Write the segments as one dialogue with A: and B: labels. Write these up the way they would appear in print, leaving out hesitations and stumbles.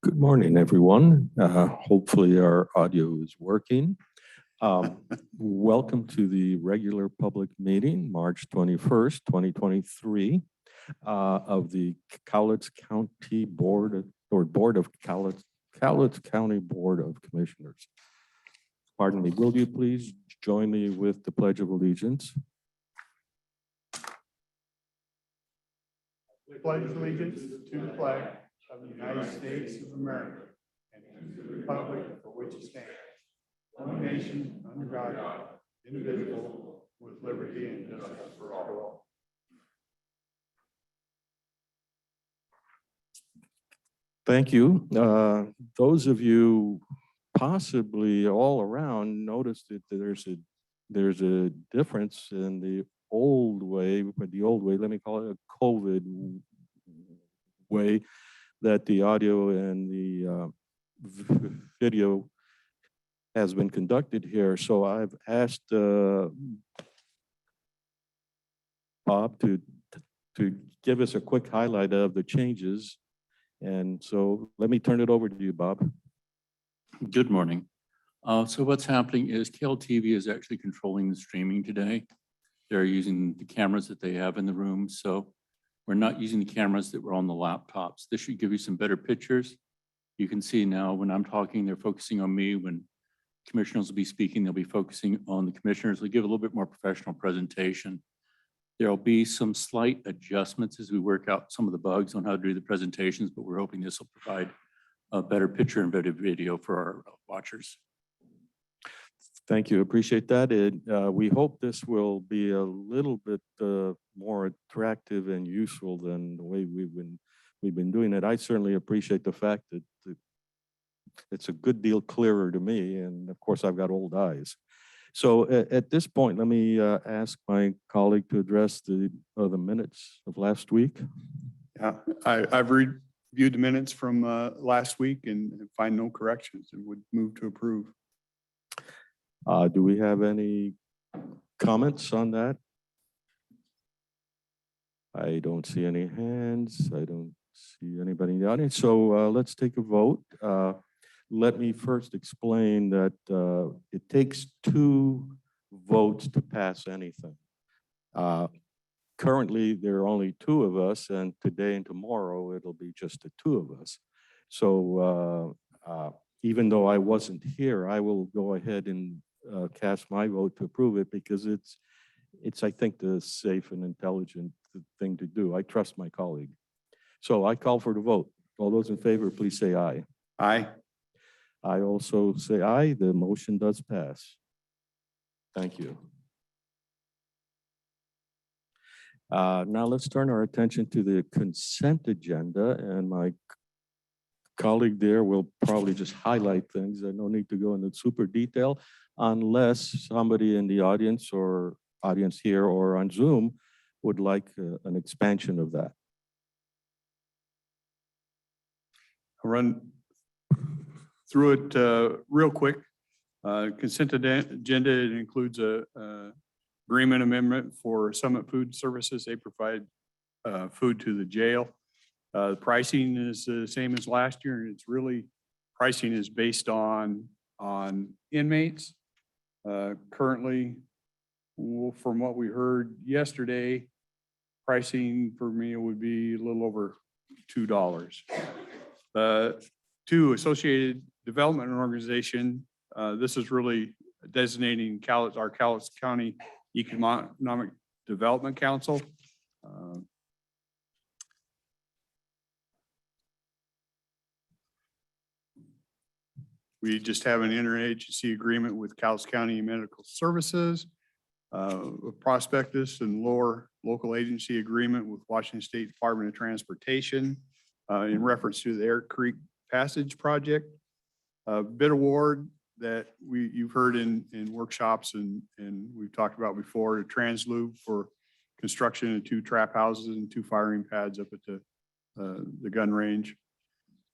A: Good morning, everyone. Hopefully our audio is working. Welcome to the regular public meeting, March 21st, 2023, of the Cowlitz County Board of Cowlitz County Board of Commissioners. Pardon me, will you please join me with the Pledge of Allegiance?
B: Pledge allegiance to the flag of the United States of America and to the republic for which it stands, one nation under God, indivisible, with liberty and justice for all.
A: Thank you. Those of you possibly all around noticed that there's a difference in the old way, but the old way, let me call it a COVID way, that the audio and the video has been conducted here. So I've asked Bob to give us a quick highlight of the changes. And so let me turn it over to you, Bob.
C: Good morning. So what's happening is KLTV is actually controlling the streaming today. They're using the cameras that they have in the room. So we're not using the cameras that were on the laptops. This should give you some better pictures. You can see now when I'm talking, they're focusing on me. When commissioners will be speaking, they'll be focusing on the commissioners. They'll give a little bit more professional presentation. There'll be some slight adjustments as we work out some of the bugs on how to do the presentations, but we're hoping this will provide a better picture and better video for our watchers.
A: Thank you. Appreciate that. We hope this will be a little bit more attractive and useful than the way we've been doing it. I certainly appreciate the fact that it's a good deal clearer to me, and of course I've got old eyes. So at this point, let me ask my colleague to address the minutes of last week.
B: Yeah, I've reviewed the minutes from last week and find no corrections and would move to approve.
A: Do we have any comments on that? I don't see any hands. I don't see anybody in the audience. So let's take a vote. Let me first explain that it takes 2 votes to pass anything. Currently, there are only 2 of us, and today and tomorrow, it'll be just the 2 of us. So even though I wasn't here, I will go ahead and cast my vote to approve it because it's I think the safe and intelligent thing to do. I trust my colleague. So I call for the vote. All those in favor, please say aye.
B: Aye.
A: I also say aye. The motion does pass. Thank you. Now let's turn our attention to the consent agenda, and my colleague there will probably just highlight things. There's no need to go into super detail unless somebody in the audience or audience here or on Zoom would like an expansion of that.
B: I'll run through it real quick. Consent agenda, it includes a agreement amendment for Summit Food Services. They provide food to the jail. The pricing is the same as last year, and it's really pricing is based on inmates. Currently, from what we heard yesterday, pricing per meal would be a little over $2. 2, Associated Development Organization. This is really designating our Cowlitz County Economic Development Council. We just have an interagency agreement with Cowlitz County Medical Services, Prospectus and local agency agreement with Washington State Department of Transportation in reference to the Erick Creek Passage project. Bid award that you've heard in workshops and we've talked about before, to Tranblue for construction of 2 trap houses and 2 firing pads up at the gun range.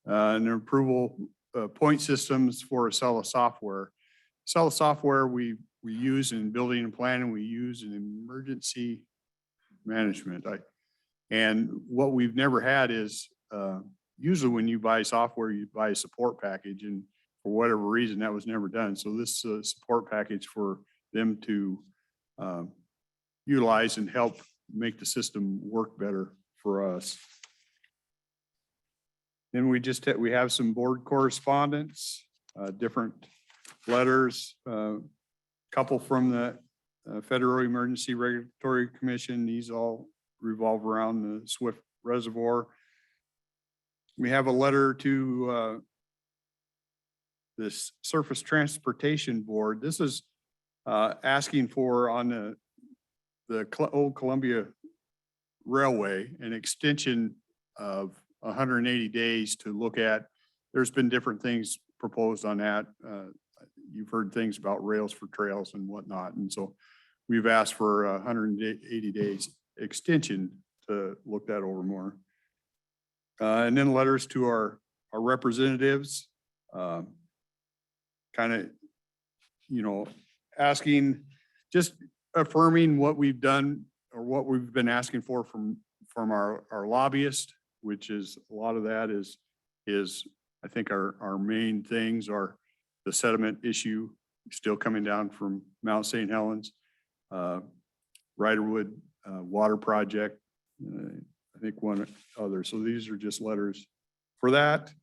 B: And an approval point systems for Acela software. Acela software we use in building and planning, we use in emergency management. And what we've never had is usually when you buy software, you buy a support package, and for whatever reason, that was never done. So this support package for them to utilize and help make the system work better for us. Then we have some board correspondence, different letters, couple from the Federal Emergency Regulatory Commission. These all revolve around the Swift Reservoir. We have a letter to this Surface Transportation Board. This is asking for on the old Columbia Railway an extension of 180 days to look at. There's been different things proposed on that. You've heard things about rails for trails and whatnot. And so we've asked for 180 days extension to look that over more. And then letters to our representatives, kind of, you know, asking, just affirming what we've done or what we've been asking for from our lobbyist, which is a lot of that is I think our main things are the sediment issue still coming down from Mt.St.Helens, Riderwood water project, I think one other. So these are just letters for that.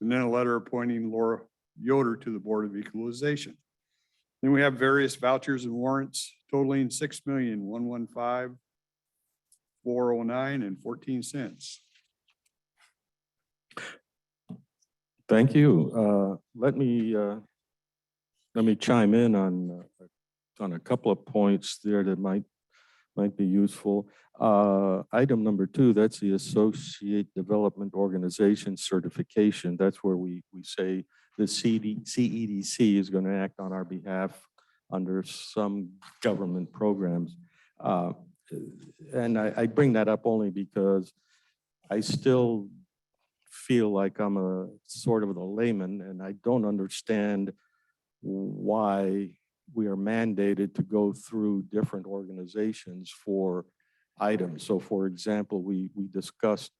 B: And then a letter appointing Laura Yoder to the Board of Equalization. Then we have various vouchers and warrants totaling $6,115,409.14.
A: Thank you. Let me chime in on a couple of points there that might be useful. Item number 2, that's the Associate Development Organization Certification. That's where we say the CEDC is going to act on our behalf under some government programs. And I bring that up only because I still feel like I'm a sort of the layman, and I don't understand why we are mandated to go through different organizations for items. So for example, we discussed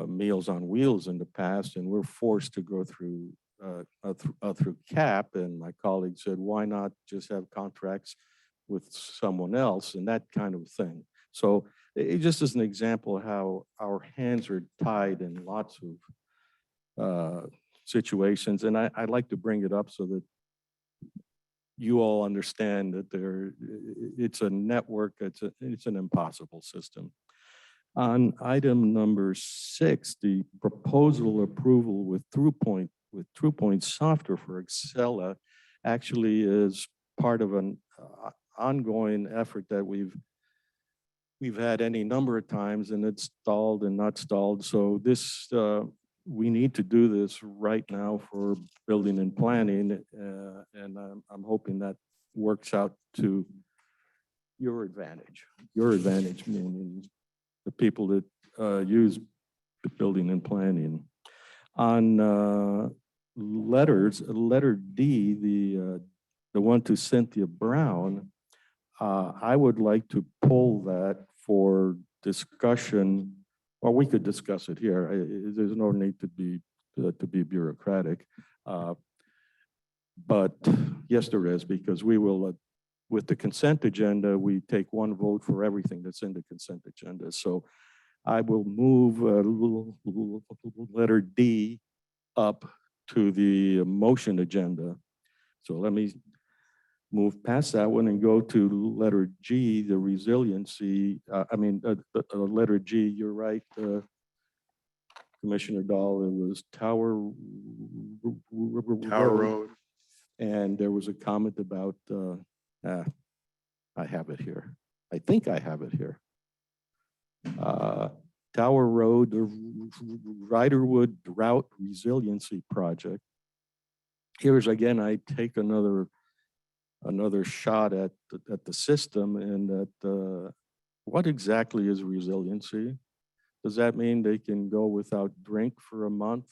A: Meals on Wheels in the past, and we're forced to go through CAP, and my colleague said, why not just have contracts with someone else and that kind of thing. So it just is an example of how our hands are tied in lots of situations. And I'd like to bring it up so that you all understand that it's a network, it's an impossible system. On item number 6, the proposal approval with TruePoint software for Excella actually is part of an ongoing effort that we've had any number of times, and it's stalled and not stalled. So this, we need to do this right now for building and planning, and I'm hoping that works out to your advantage. Your advantage, meaning the people that use building and planning. On letter D, the one to Cynthia Brown, I would like to pull that for discussion, or we could discuss it here. There's no need to be bureaucratic, but yes, there is, because we will, with the consent agenda, we take one vote for everything that's in the consent agenda. So I will move letter D up to the motion agenda. So let me move past that one and go to letter G, the resiliency. Letter G, you're right, Commissioner Dahl, it was Tower
B: Road.
A: And there was a comment about, I have it here. I think I have it here. Tower Road, the Riderwood Route Resiliency Project. Here's again, I take another shot at the system, and that what exactly is resiliency? Does that mean they can go without drink for a month,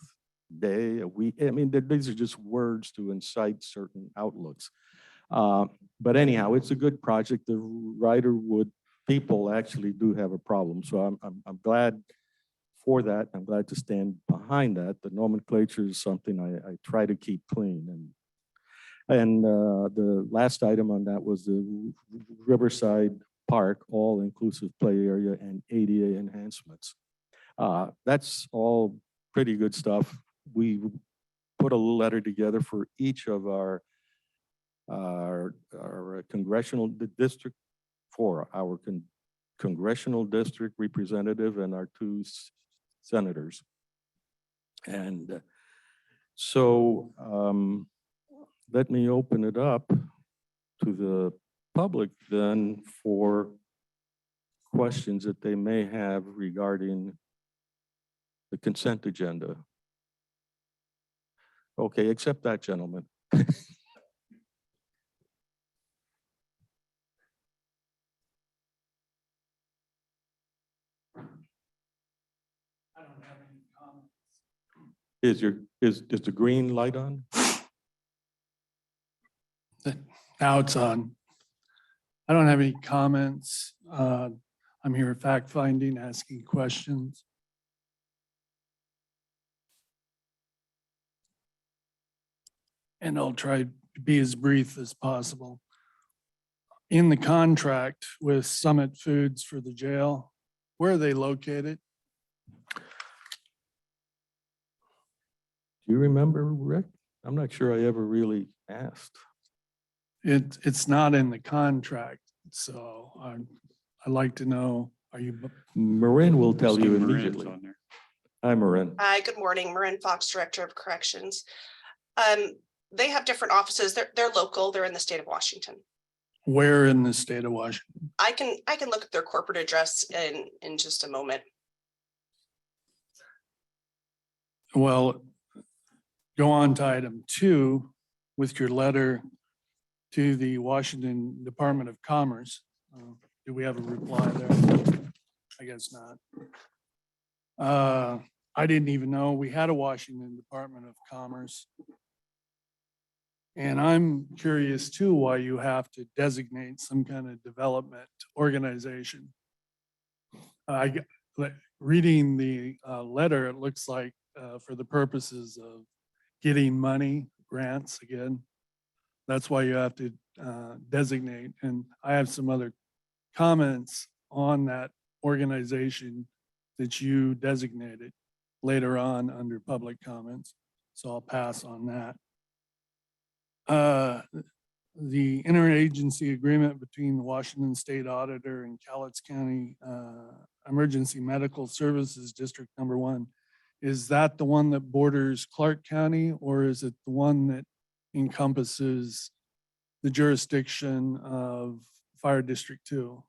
A: day, a week? I mean, these are just words to incite certain outlooks. But anyhow, it's a good project. The Riderwood people actually do have a problem. So I'm glad for that. I'm glad to stand behind that. The nomenclature is something I try to keep clean. And the last item on that was the Riverside Park, all-inclusive play area and ADA enhancements. That's all pretty good stuff. We put a letter together for each of our congressional district, for our congressional district representative and our two senators. And so let me open it up to the public then for questions that they may have regarding the consent agenda. Okay, except that gentleman. Is the green light on?
D: Now it's on. I don't have any comments. I'm here fact finding, asking questions. And I'll try to be as brief as possible. In the contract with Summit Foods for the jail, where are they located?
A: Do you remember, Rick? I'm not sure I ever really asked.
D: It's not in the contract, so I'd like to know, are you?
A: Marin will tell you
B: Marin's
A: immediately.
B: on there.
A: Hi, Marin.
E: Hi, good morning. Marin Fox, Director of Corrections. They have different offices. They're local. They're in the state of Washington.
D: Where in the state of Washington?
E: I can look at their corporate address in just a moment.
D: Well, go on to item 2 with your letter to the Washington Department of Commerce. Do we have a reply there? I guess not. I didn't even know we had a Washington Department of Commerce. And I'm curious too, why you have to designate some kind of development organization. Reading the letter, it looks like for the purposes of getting money, grants again. That's why you have to designate. And I have some other comments on that organization that you designated later on under public comments. So I'll pass on that. The interagency agreement between the Washington State Auditor and Cowlitz County Emergency Medical Services District Number 1. Is that the one that borders Clark County, or is it the one that encompasses the jurisdiction of Fire District 2?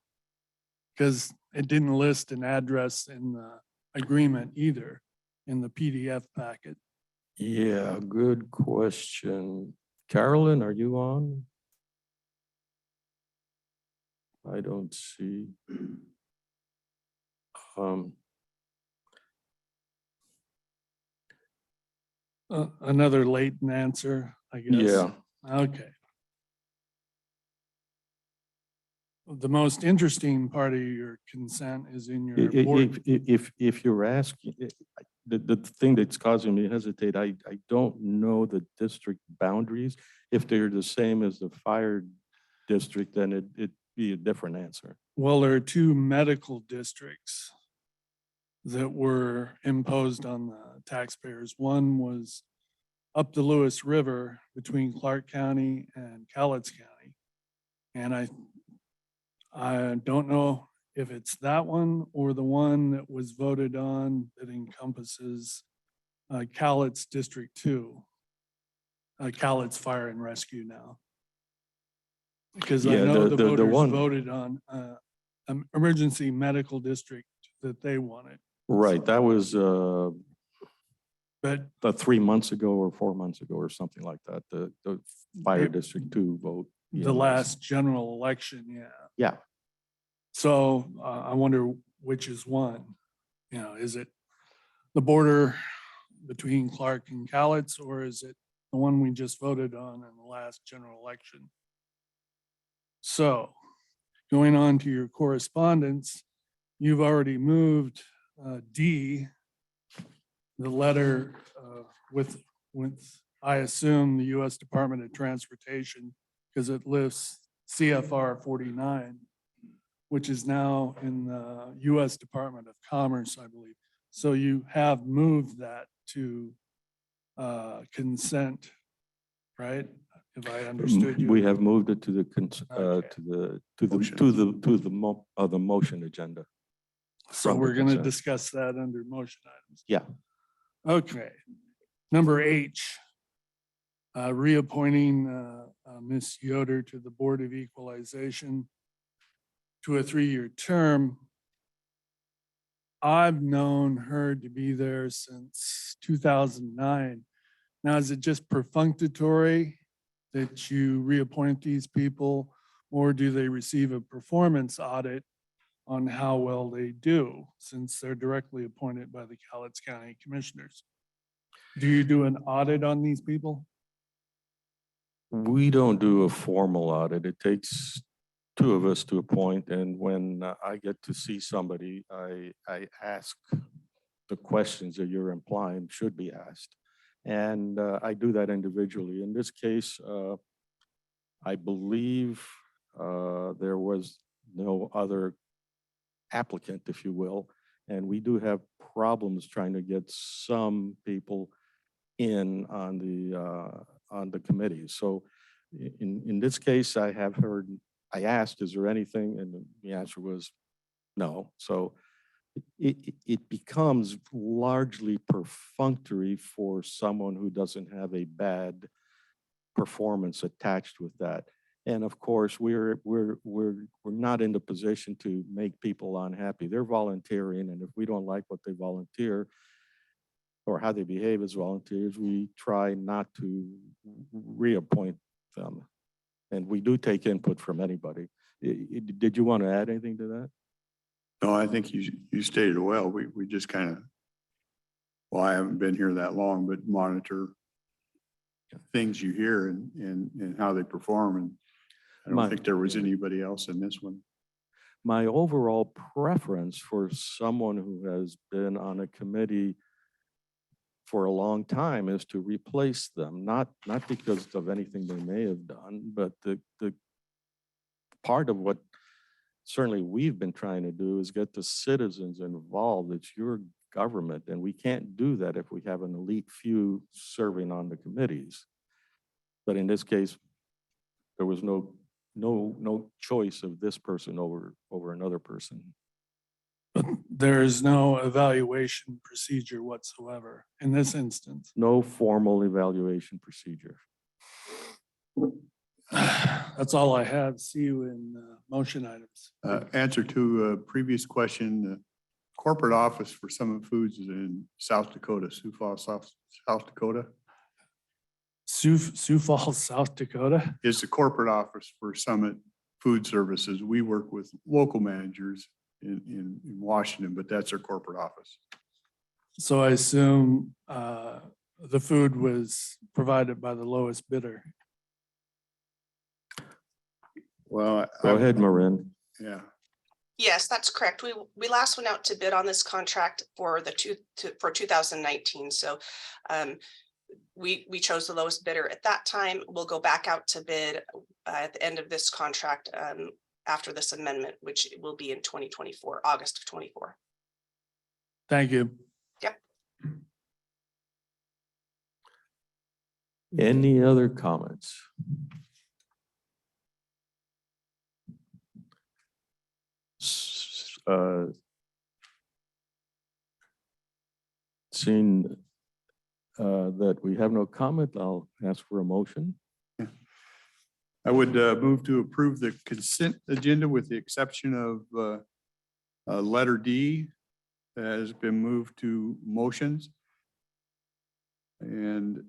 D: Because it didn't list an address in the agreement either in the PDF packet.
A: Yeah, good question. Carolyn, are you on? I don't see.
D: Another latent answer, I guess.
A: Yeah.
D: Okay. The most interesting part of your consent is in your board.
A: If you're asking, the thing that's causing me to hesitate, I don't know the district boundaries. If they're the same as the fire district, then it'd be a different answer.
D: Well, there are 2 medical districts that were imposed on the taxpayers. One was up the Lewis River between Clark County and Cowlitz County. And I don't know if it's that one or the one that was voted on that encompasses Cowlitz District 2, Cowlitz Fire and Rescue now. Because I
A: Yeah,
D: know the
A: the
D: voters
A: one-
D: voted on emergency medical district that they wanted.
A: Right, that was
D: But
A: 3 months ago or 4 months ago or something like that, the Fire
D: It-
A: District 2 vote.
D: the
A: EMS.
D: last general election, yeah.
A: Yeah.
D: So I wonder which is one. You know, is it the border between Clark and Cowlitz, or is it the one we just voted on in the last general election? So going on to your correspondence, you've already moved D the letter with, I assume, the U.S. Department of Transportation, because it lists CFR 49, which is now in the U.S. Department of Commerce, I believe. So you have moved that to consent, right? If I understood you.
A: We have moved it to the,
D: Okay.
A: to the motion agenda.
D: So
A: from the
D: we're going to
A: consent.
D: discuss that under motion items.
A: Yeah.
D: Okay. Number H, reappointing Ms. Yoder to the Board of Equalization to a 3-year term. I've known her to be there since 2009. Now, is it just perfunctory that you reappoint these people, or do they receive a performance audit on how well they do, since they're directly appointed by the Cowlitz County Commissioners? Do you do an audit on these people?
A: We don't do a formal audit. It takes 2 of us to appoint, and when I get to see somebody, I ask the questions that you're implying should be asked. And I do that individually. In this case, I believe there was no other applicant, if you will, and we do have problems trying to get some people in on the committee. So in this case, I asked, is there anything? And the answer was no. So it becomes largely perfunctory for someone who doesn't have a bad performance attached with that. And of course, we're not in the position to make people unhappy. They're volunteering, and if we don't like what they volunteer or how they behave as volunteers, we try not to reappoint them. And we do take input from anybody. Did you want to add anything to that?
B: No, I think you stated it well. We just kind of, well, I haven't been here that long, but monitor things you hear and how they perform. And I don't think there was anybody else in this one.
A: My overall preference for someone who has been on a committee for a long time is to replace them, not because of anything they may have done, but the part of what certainly we've been trying to do is get the citizens involved. It's your government, and we can't do that if we have an elite few serving on the committees. But in this case, there was no choice of this person over another person.
D: But there is no evaluation procedure whatsoever in this instance.
A: No formal evaluation procedure.
D: That's all I have. See you in motion items.
B: Answer to a previous question, the corporate office for Summit Foods is in South Dakota, Sioux Falls, South Dakota.
D: Sioux Falls, South Dakota.
B: Is the corporate office for Summit Food Services. We work with local managers in Washington, but that's our corporate office.
D: So I assume the food was provided by the lowest bidder.
B: Well,
A: Go ahead, Marin.
B: Yeah.
E: Yes, that's correct. We last went out to bid on this contract for for 2019. So we chose the lowest bidder at that time. We'll go back out to bid at the end of this contract after this amendment, which will be in 2024, August of 24.
D: Thank you.
E: Yep.
A: Any other comments? Seeing that we have no comment, I'll ask for a motion.
B: I would move to approve the consent agenda with the exception of letter D that has been moved to motions, and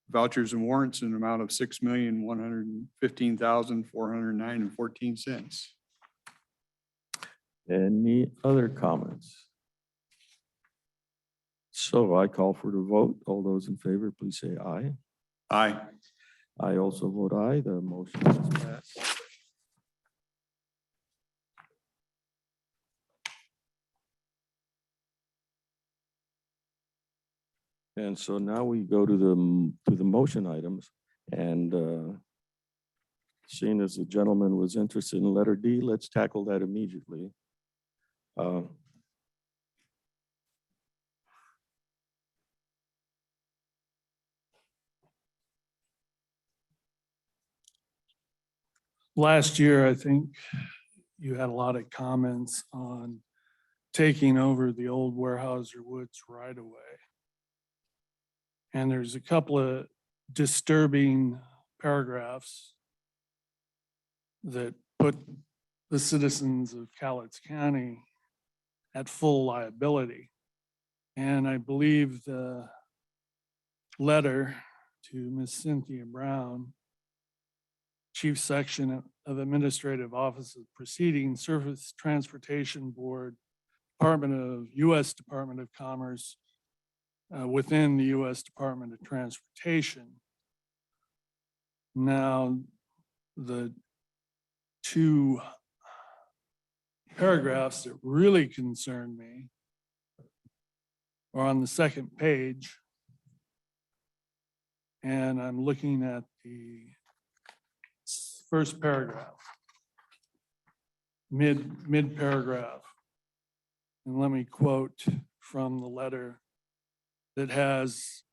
B: vouchers and warrants in an amount of $6,115,409.14.
A: Any other comments? So I call for the vote. All those in favor, please say aye.
B: Aye.
A: I also vote aye. The motion is passed. And so now we go to the motion items, and seeing as the gentleman was interested in letter D, let's tackle that immediately.
D: Last year, I think you had a lot of comments on taking over the old Weyerhaeuser Woods right away. And there's a couple of disturbing paragraphs that put the citizens of Cowlitz County at full liability. And I believe the letter to Miss Cynthia Brown, Chief Section of Administrative Office of Proceedings, Surface Transportation Board, U.S. Department of Commerce, within the U.S. Department of Transportation. Now, the two paragraphs that really concern me are on the second page. And I'm looking at the first paragraph, mid paragraph. And let me quote from the letter that has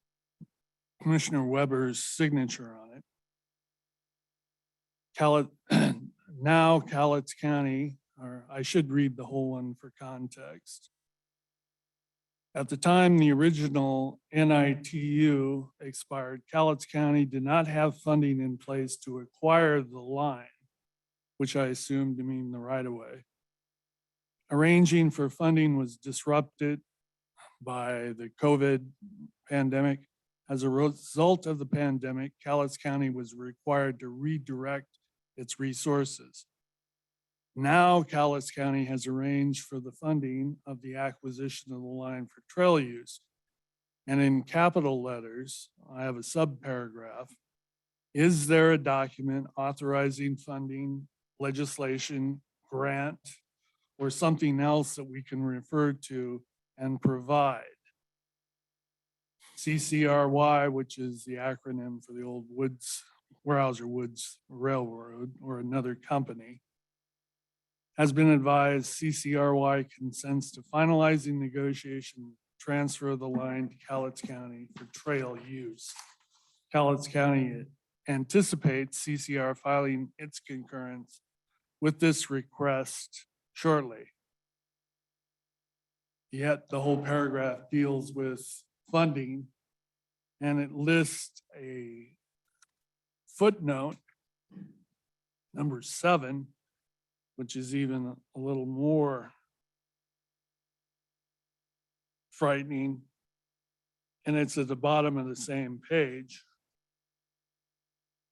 D: Commissioner Weber's signature on it. Now Cowlitz County, or I should read the whole one for context. At the time the original NITU expired, Cowlitz County did not have funding in place to acquire the line, which I assumed to mean the right-of-way. Arranging for funding was disrupted by the COVID pandemic. As a result of the pandemic, Cowlitz County was required to redirect its resources. Now Cowlitz County has arranged for the funding of the acquisition of the line for trail use. And in capital letters, I have a subparagraph. Is there a document authorizing funding, legislation, grant, or something else that we can refer to and provide? CCRY, which is the acronym for the old Weyerhaeuser Woods Railroad, or another company, has been advised CCRY consents to finalizing negotiation transfer of the line to Cowlitz County for trail use. Cowlitz County anticipates CCR filing its concurrence with this request shortly. Yet the whole paragraph deals with funding, and it lists a footnote, number 7, which is even a little more frightening. And it's at the bottom of the same page.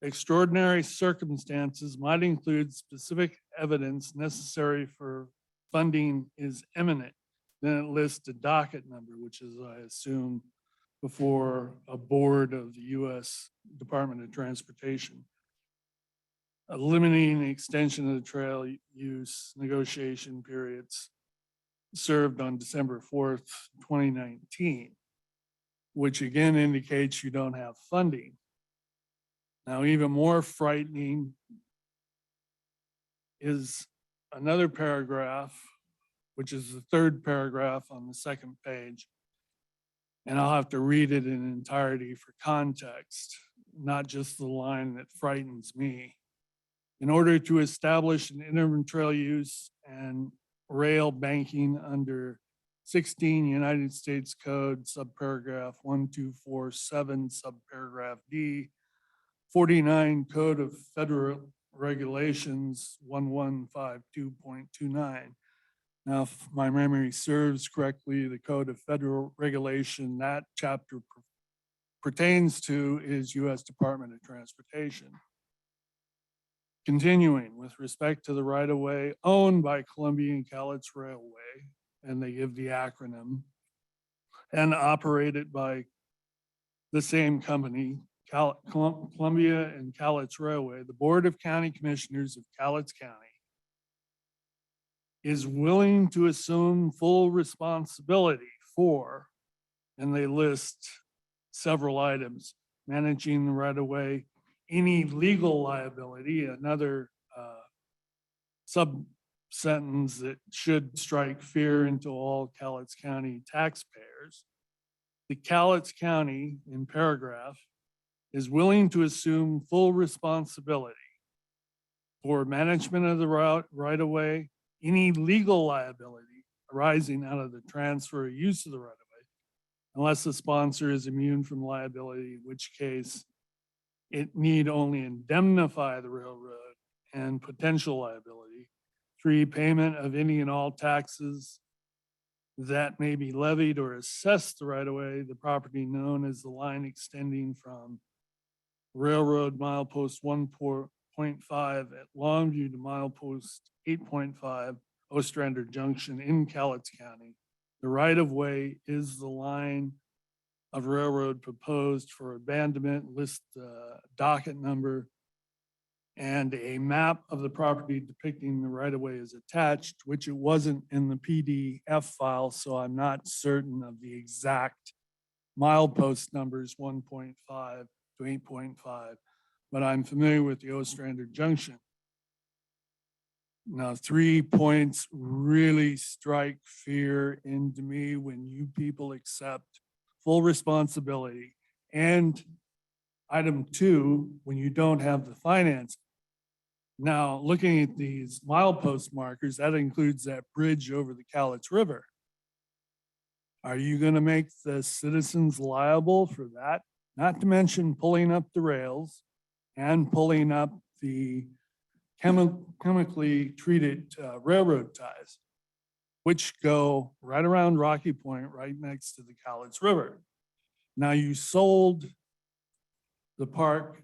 D: Extraordinary circumstances might include specific evidence necessary for funding is imminent. Then it lists a docket number, which is, I assume, before a board of the U.S. Department of Transportation. Limiting the extension of the trail use negotiation periods served on December 4th, 2019, which again indicates you don't have funding. Now, even more frightening is another paragraph, which is the third paragraph on the second page. And I'll have to read it in entirety for context, not just the line that frightens me. In order to establish an interim trail use and rail banking under 16 United States Code, subparagraph 1247, subparagraph D, 49 Code of Federal Regulations 1152.29. Now, if my memory serves correctly, the Code of Federal Regulation that chapter pertains to is U.S. Department of Transportation. Continuing, with respect to the right-of-way owned by Columbia and Cowlitz Railway, and they give the acronym, and operated by the same company, Columbia and Cowlitz Railway, the Board of County Commissioners of Cowlitz County is willing to assume full responsibility for, and they list several items: managing the right of way, any legal liability, another sub-sentence that should strike fear into all Cowlitz County taxpayers. The Cowlitz County, in paragraph, is willing to assume full responsibility for management of the right of way, any legal liability arising out of the transfer or use of the right of way, unless the sponsor is immune from liability, in which case it need only indemnify the railroad and potential liability. 3, payment of any and all taxes that may be levied or assessed the right of way, the property known as the line extending from railroad milepost 1.5 at Longview to milepost 8.5 Ostrander Junction in Cowlitz County. The right of way is the line of railroad proposed for abandonment, list docket number, and a map of the property depicting the right of way is attached, which it wasn't in the PDF file, so I'm not certain of the exact milepost numbers 1.5 to 8.5, but I'm familiar with the Ostrander Junction. Now, 3 points really strike fear into me when you people accept full responsibility. And item 2, when you don't have the finance. Now, looking at these milepost markers, that includes that bridge over the Cowlitz River. Are you going to make the citizens liable for that? Not to mention pulling up the rails and pulling up the chemically treated railroad ties, which go right around Rocky Point, right next to the Cowlitz River. Now, you sold the park,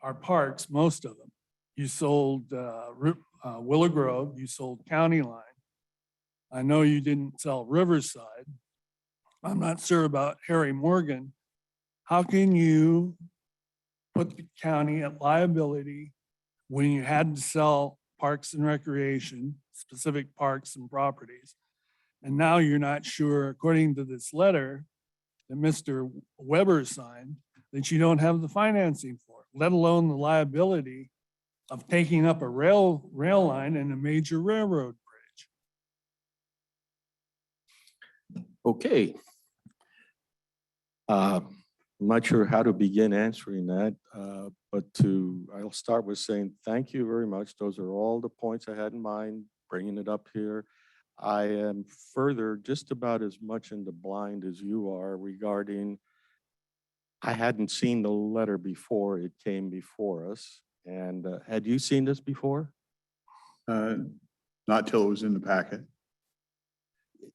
D: our parks, most of them. You sold Willow Grove, you sold County Line. I know you didn't sell Riverside. I'm not sure about Harry Morgan. How can you put the county at liability when you had to sell parks and recreation, specific parks and properties? And now you're not sure, according to this letter that Mr. Weber signed, that you don't have the financing for, let alone the liability of taking up a rail line and a major railroad bridge.
A: Okay. I'm not sure how to begin answering that, but I'll start with saying thank you very much. Those are all the points I had in mind, bringing it up here. I am further just about as much in the blind as you are regarding, I hadn't seen the letter before it came before us. And had you seen this before?
B: Not till it was in the packet.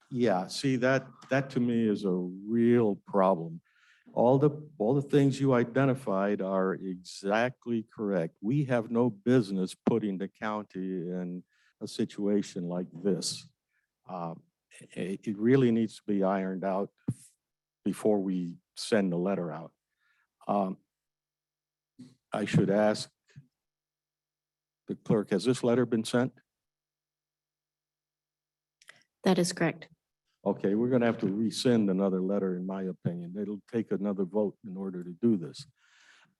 A: Yeah, see, that to me is a real problem. All the things you identified are exactly correct. We have no business putting the county in a situation like this. It really needs to be ironed out before we send the letter out. I should ask the clerk, has this letter been sent?
F: That is correct.
A: Okay, we're going to have to resend another letter, in my opinion. It'll take another vote in order to do this.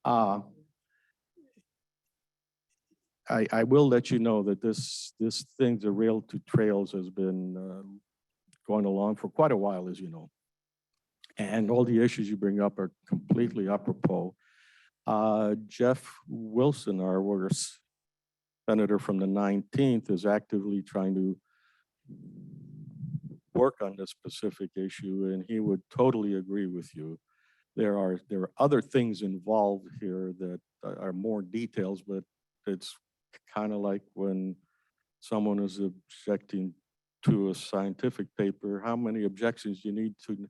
A: I will let you know that this thing, the Rail to Trails, has been going along for quite a while, as you know. And all the issues you bring up are completely apropos. Jeff Wilson, our senator from the 19th, is actively trying to work on this specific issue, and he would totally agree with you. There are other things involved here that are more details, but it's kind of like when someone is objecting to a scientific paper, how many objections you need to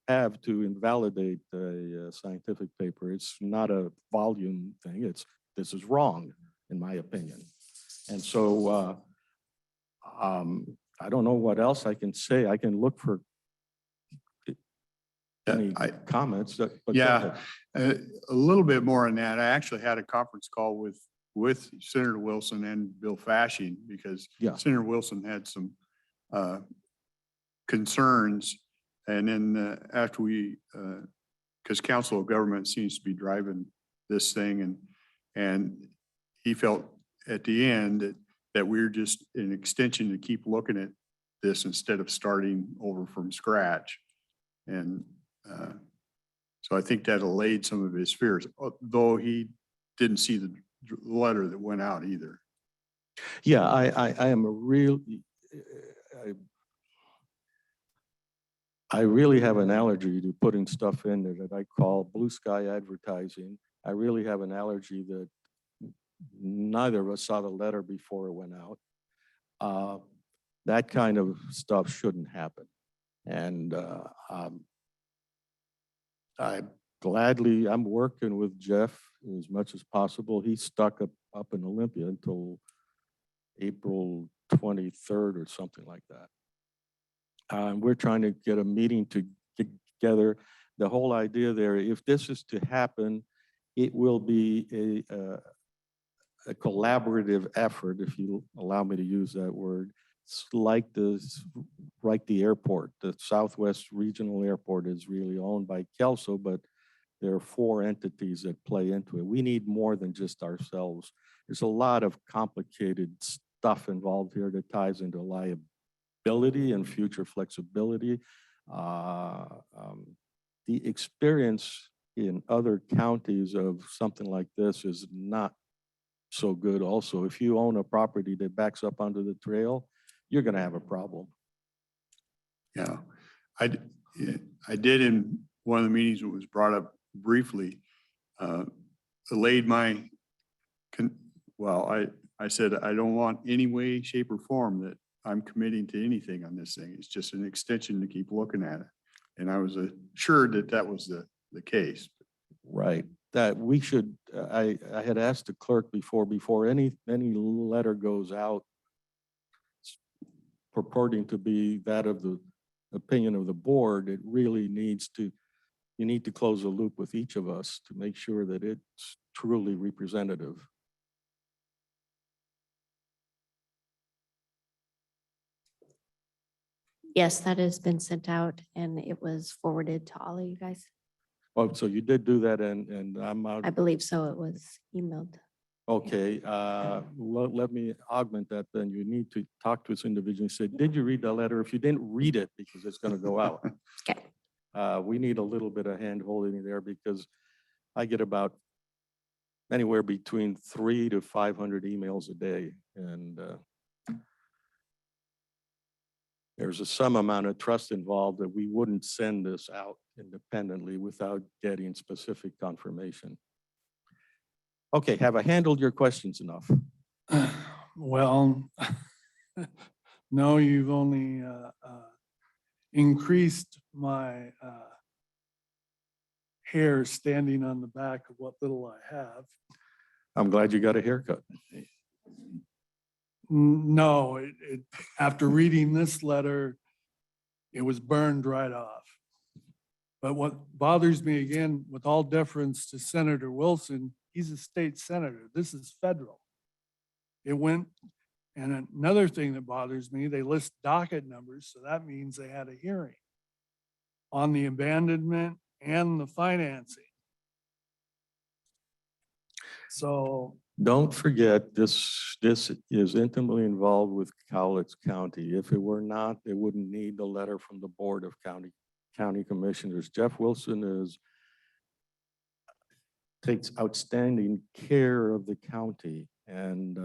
A: have to invalidate a scientific paper. It's not a volume thing. This is wrong, in my opinion. And so I don't know what else I can say. I can look for any comments. But
B: yeah, a little bit more on that. I actually had a conference call with Senator Wilson and Bill Fasching because Senator Wilson had some concerns. And then after we because Council of Government seems to be driving this thing, and he felt at the end that we're just an extension to keep looking at this instead of starting over from scratch. And so I think that allayed some of his fears, though he didn't see the letter that went out either.
A: Yeah, I am a real, I really have an allergy to putting stuff in there that I call blue sky advertising. I really have an allergy that neither of us saw the letter before it went out. That kind of stuff shouldn't happen. And I'm working with Jeff as much as possible. He's stuck up in Olympia until April 23rd or something like that. We're trying to get a meeting together. The whole idea there, if this is to happen, it will be a collaborative effort, if you allow me to use that word. It's like the airport. The Southwest Regional Airport is really owned by Kelso, but there are 4 entities that play into it. We need more than just ourselves. There's a lot of complicated stuff involved here that ties into liability and future flexibility. The experience in other counties of something like this is not so good also. If you own a property that backs up onto the trail, you're going to have a problem.
B: Yeah, I did in one of the meetings that was brought up briefly, allayed my, I said, I don't want any way, shape or form that I'm committing to anything on this thing. It's just an extension to keep looking at it. And I was assured that that was the case.
A: Right. That we should, I had asked the clerk before any letter goes out purporting to be that of the opinion of the board, it really needs to, you need to close the loop with each of us to make sure that it's truly representative.
F: Yes, that has been sent out and it was forwarded to all of you guys.
A: Oh, so you did do that and I'm out.
F: I believe so. It was emailed.
A: Okay, let me augment that then. You need to talk to this individual and say, did you read the letter? If you didn't read it, because it's going to go out.
F: Okay.
A: We need a little bit of hand holding there because I get about anywhere between 300 to 500 emails a day. And there's some amount of trust involved that we wouldn't send this out independently without getting specific confirmation. Okay, have I handled your questions enough?
D: Well, no, you've only increased my hair standing on the back of what little I have.
A: I'm glad you got a haircut.
D: No, after reading this letter, it was burned right off. But what bothers me again, with all deference to Senator Wilson, he's a state senator. This is federal. It went, and another thing that bothers me, they list docket numbers, so that means they had a hearing on the abandonment and the financing. So
A: don't forget, this is intimately involved with Cowlitz County. If it were not, they wouldn't need the letter from the Board of County Commissioners. Jeff Wilson takes outstanding care of the county, and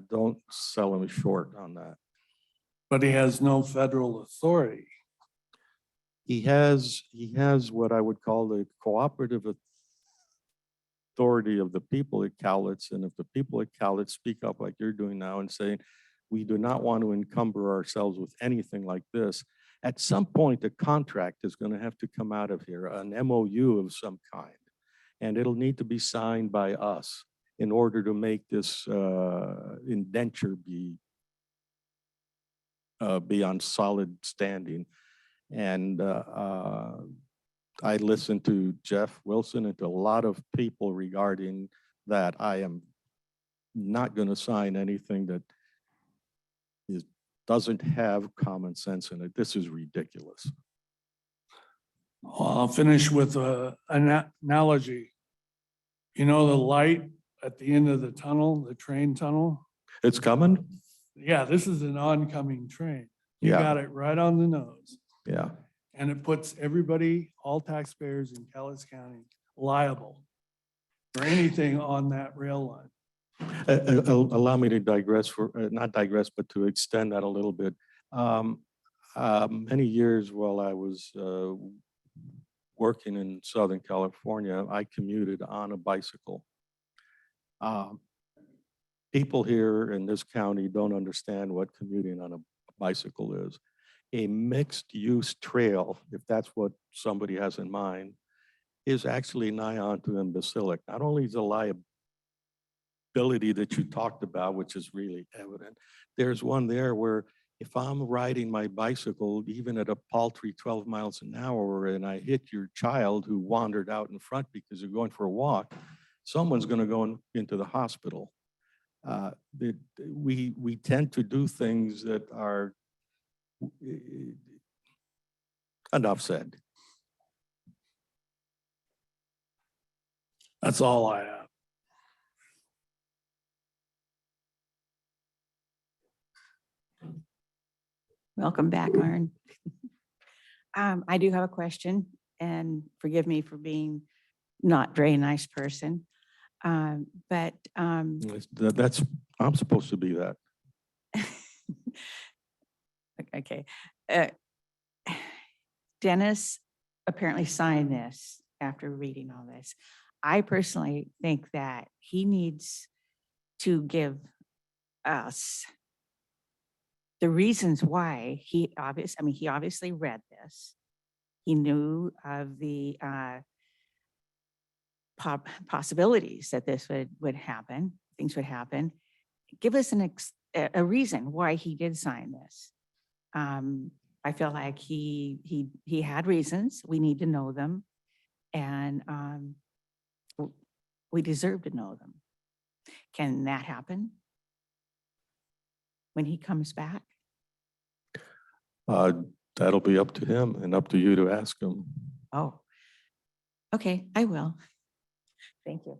A: don't sell him short on that.
D: but he has no federal authority.
A: He has what I would call the cooperative authority of the people at Cowlitz, and if the people at Cowlitz speak up like you're doing now and saying, we do not want to encumber ourselves with anything like this, at some point, a contract is going to have to come out of here, an MOU of some kind, and it'll need to be signed by us in order to make this indenture be on solid standing. And I listened to Jeff Wilson and to a lot of people regarding that. I am not going to sign anything that doesn't have common sense in it. This is ridiculous.
D: I'll finish with an analogy. You know, the light at the end of the tunnel, the train tunnel?
A: It's coming?
D: Yeah, this is an oncoming train. You
A: Yeah.
D: got it right on the nose.
A: Yeah.
D: And it puts everybody, all taxpayers in Cowlitz County liable for anything on that rail line.
A: Allow me to digress not digress, but to extend that a little bit. Many years while I was working in Southern California, I commuted on a bicycle. People here in this county don't understand what commuting on a bicycle is. A mixed-use trail, if that's what somebody has in mind, is actually nigh onto imbecilic. Not only is the liability that you talked about, which is really evident, there's one there where if I'm riding my bicycle, even at a paltry 12 miles an hour, and I hit your child who wandered out in front because you're going for a walk, someone's going to go into the hospital. We tend to do things that are enough said.
D: That's all I have.
G: Welcome back, Arn. I do have a question, and forgive me for being not very nice person. But
A: That's, I'm supposed to be that.
G: okay. Dennis apparently signed this after reading all this. I personally think that he needs to give us the reasons why he obviously read this. He knew of the possibilities that this would happen, things would happen. Give us a reason why he did sign this. I feel like he had reasons. We need to know them, and we deserve to know them. Can that happen when he comes back?
A: That'll be up to him and up to you to ask him.
G: Oh, okay, I will. Thank you.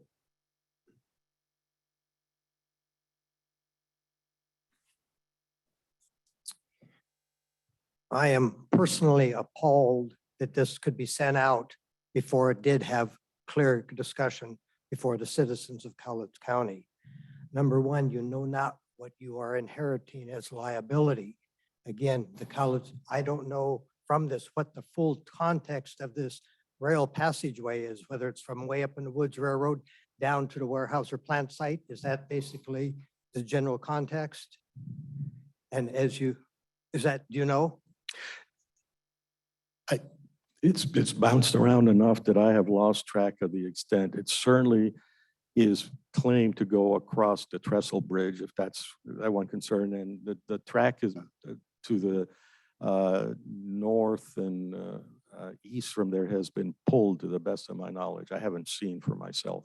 H: I am personally appalled that this could be sent out before it did have clear discussion before the citizens of Cowlitz County. Number one, you know not what you are inheriting as liability. Again, the Cowlitz, I don't know from this what the full context of this rail passageway is, whether it's from way up in the Woods Railroad down to the warehouse or plant site. Is that basically the general context? And do you know?
A: It's bounced around enough that I have lost track of the extent. It certainly is claimed to go across the trestle bridge, if that's that one concern. And the track is to the north and east from there has been pulled, to the best of my knowledge. I haven't seen for myself.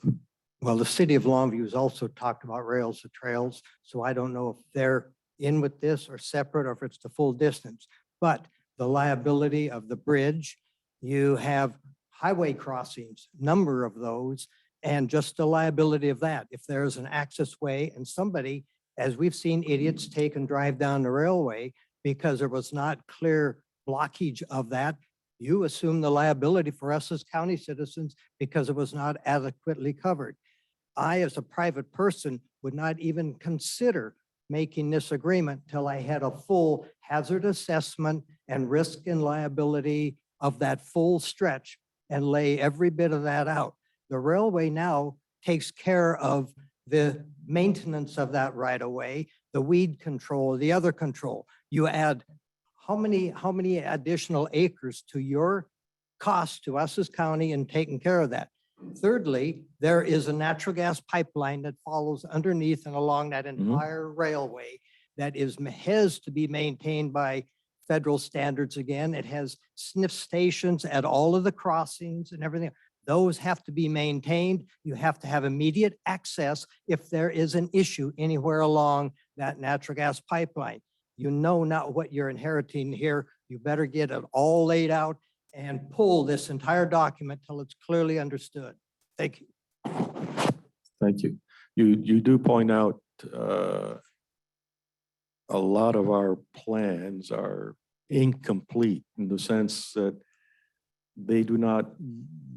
H: Well, the city of Longview has also talked about rails to trails, so I don't know if they're in with this or separate or if it's the full distance. But the liability of the bridge, you have highway crossings, number of those, and just the liability of that. If there's an access way and somebody, as we've seen idiots take and drive down the railway because there was not clear blockage of that, you assume the liability for us as county citizens because it was not adequately covered. I, as a private person, would not even consider making this agreement till I had a full hazard assessment and risk and liability of that full stretch and lay every bit of that out. The railway now takes care of the maintenance of that right of way, the weed control, the other control. You add how many additional acres to your cost to us as county in taking care of that? Thirdly, there is a natural gas pipeline that follows underneath and along that entire railway that has to be maintained by federal standards again. It has sniff stations at all of the crossings and everything. Those have to be maintained. You have to have immediate access if there is an issue anywhere along that natural gas pipeline. You know not what you're inheriting here. You better get it all laid out and pull this entire document till it's clearly understood. Thank you.
A: Thank you. You do point out a lot of our plans are incomplete in the sense that they do not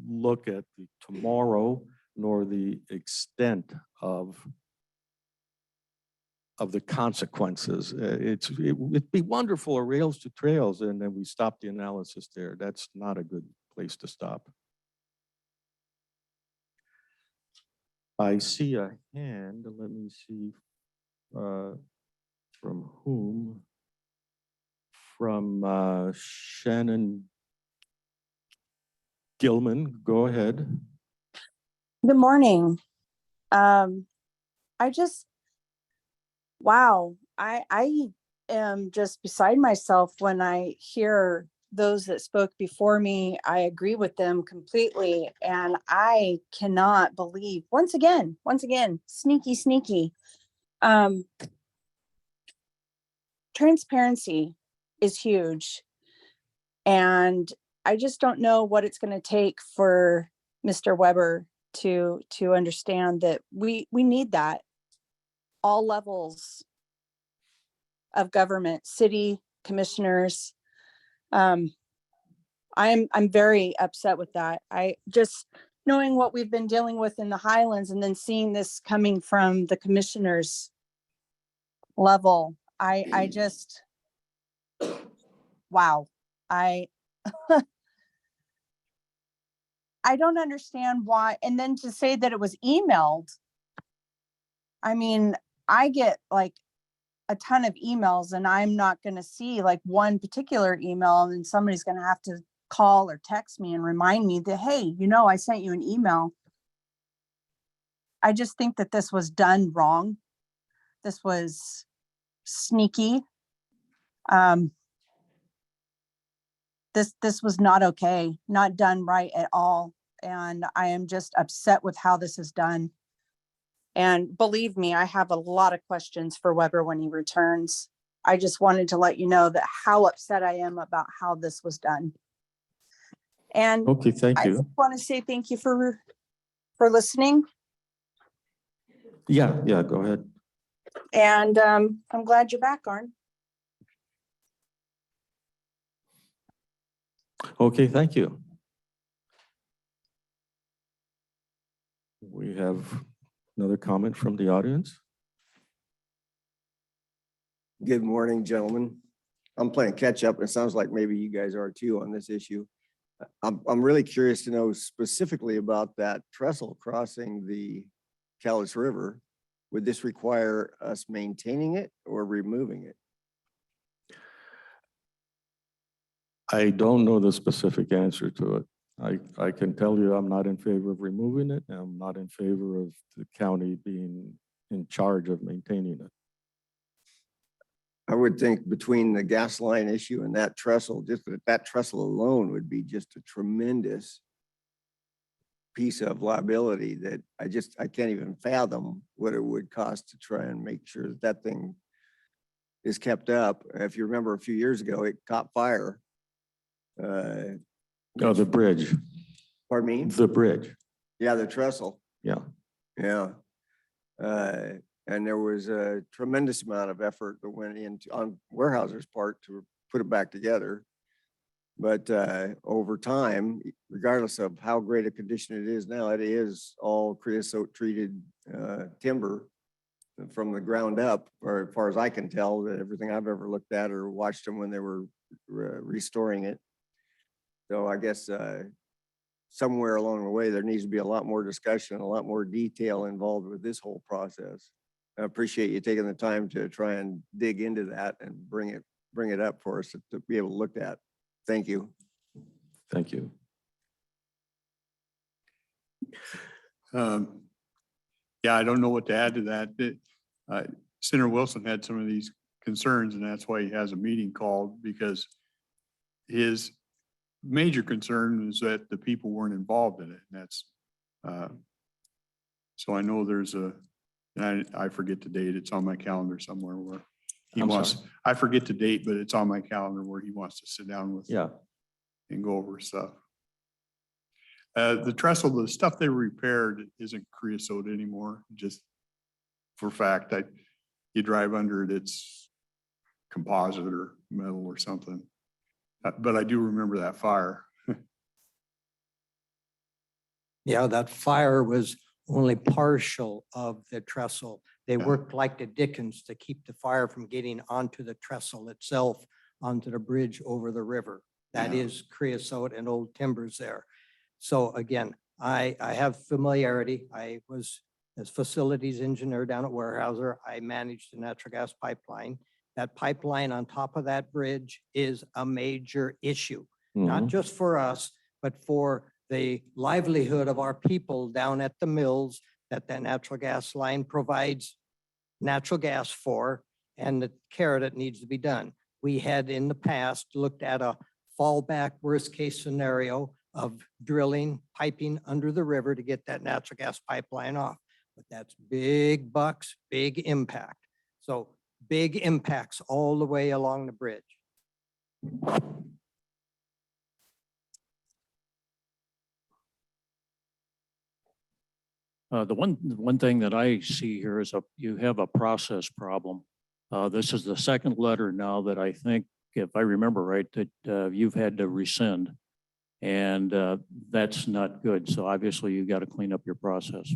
A: look at the tomorrow nor the extent of the consequences. It'd be wonderful, a rails to trails, and then we stop the analysis there. That's not a good place to stop. I see a hand. Let me see from whom. From Shannon Gilman. Go ahead.
I: Good morning. Wow, I am just beside myself when I hear those that spoke before me. I agree with them completely. And I cannot believe, once again, sneaky. Transparency is huge. And I just don't know what it's going to take for Mr. Weber to understand that we need that. All levels of government, city commissioners. I'm very upset with that. I just knowing what we've been dealing with in the Highlands and then seeing this coming from the commissioners level. I just, wow. I don't understand why. And then to say that it was emailed. I mean, I get like a ton of emails and I'm not going to see like one particular email and then somebody's going to have to call or text me and remind me that, hey, I sent you an email. I just think that this was done wrong. This was sneaky. This was not okay, not done right at all. And I am just upset with how this is done. And believe me, I have a lot of questions for Weber when he returns. I just wanted to let you know that how upset I am about how this was done. And
A: Okay, thank
I: I
A: you.
I: just want to say thank you for listening.
A: Yeah, go ahead.
I: And I'm glad you're back, Arn.
A: Okay, thank you. We have another comment from the audience.
J: Good morning, gentlemen. I'm playing catch up. It sounds like maybe you guys are too on this issue. I'm really curious to know specifically about that trestle crossing the Cowlitz River. Would this require us maintaining it or removing it?
A: I don't know the specific answer to it. I can tell you I'm not in favor of removing it. I'm not in favor of the county being in charge of maintaining it.
J: I would think between the gas line issue and that trestle, just that trestle alone would be just a tremendous piece of liability that I can't even fathom what it would cost to try and make sure that that thing is kept up. If you remember a few years ago, it caught fire.
A: Oh, the bridge.
J: Pardon me?
A: The bridge.
J: Yeah, the trestle.
A: Yeah.
J: Yeah. And there was a tremendous amount of effort that went into on Weyerhaeuser's part to put it back together. But over time, regardless of how great a condition it is now, it is all creosote treated timber from the ground up, or as far as I can tell, that everything I've ever looked at or watched them when they were restoring it. So I guess somewhere along the way, there needs to be a lot more discussion, a lot more detail involved with this whole process. I appreciate you taking the time to try and dig into that and bring it up for us to be able to look at. Thank you.
A: Thank you.
B: Yeah, I don't know what to add to that. Senator Wilson had some of these concerns, and that's why he has a meeting called, because his major concern is that the people weren't involved in it. And that's so I know there's and I forget the date. It's on my calendar somewhere where he wants. I forget the date, but it's on my calendar where he wants to sit down with and go over stuff. The trestle, the stuff they repaired isn't creosote anymore, just for fact that you drive under it, it's composite or metal or something. But I do remember that fire.
H: Yeah, that fire was only partial of the trestle. They
B: Yeah.
H: worked like the dickens to keep the fire from getting onto the trestle itself, onto the bridge over the river. That
B: Yeah.
H: is creosote and old timbers there. So again, I have familiarity. I was as facilities engineer down at Weyerhaeuser. I managed the natural gas pipeline. That pipeline on top of that bridge is a major issue, not
A: Mhm.
H: just for us, but for the livelihood of our people down at the mills that natural gas line provides natural gas for, and the care that needs to be done. We had in the past looked at a fallback worst case scenario of drilling, piping under the river to get that natural gas pipeline off. But that's big bucks, big impact. So big impacts all the way along the bridge.
K: The one thing that I see here is you have a process problem. This is the second letter now that I think, if I remember right, that you've had to rescind. And that's not good. So obviously you got to clean up your process.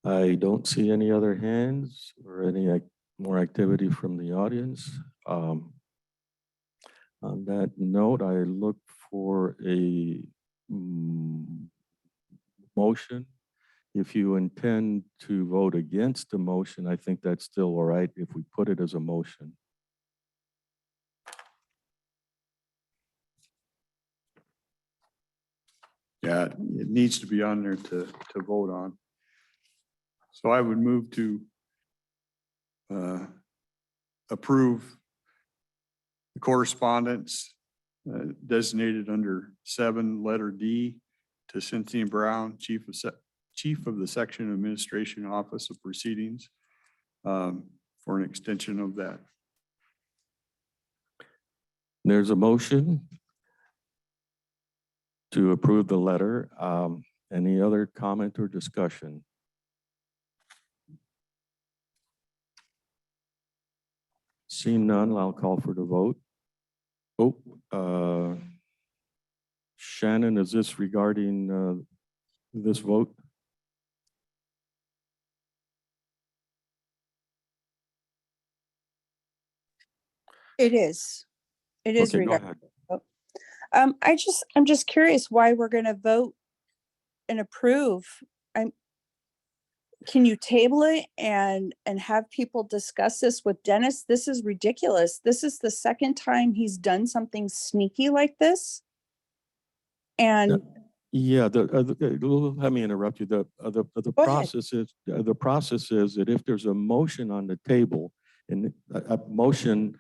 A: I don't see any other hands or any more activity from the audience. On that note, I look for a motion. If you intend to vote against the motion, I think that's still all right if we put it as a motion.
B: Yeah, it needs to be on there to vote on. So I would move to approve the correspondence designated under 7, letter D, to Cynthia Brown, Chief of the Section Administration Office of Proceedings, for an extension of that.
A: There's a motion to approve the letter. Any other comment or discussion? Seeing none, I'll call for the vote. Oh, Shannon, is this regarding this vote?
I: It is. It is
A: Okay, go
I: regarding.
A: ahead.
I: I'm just curious why we're gonna vote and approve. Can you table it and have people discuss this with Dennis? This is ridiculous. This is the second time he's done something sneaky like this. And
A: Yeah, let me interrupt you. The
I: Go ahead.
A: process is that if there's a motion on the table and a motion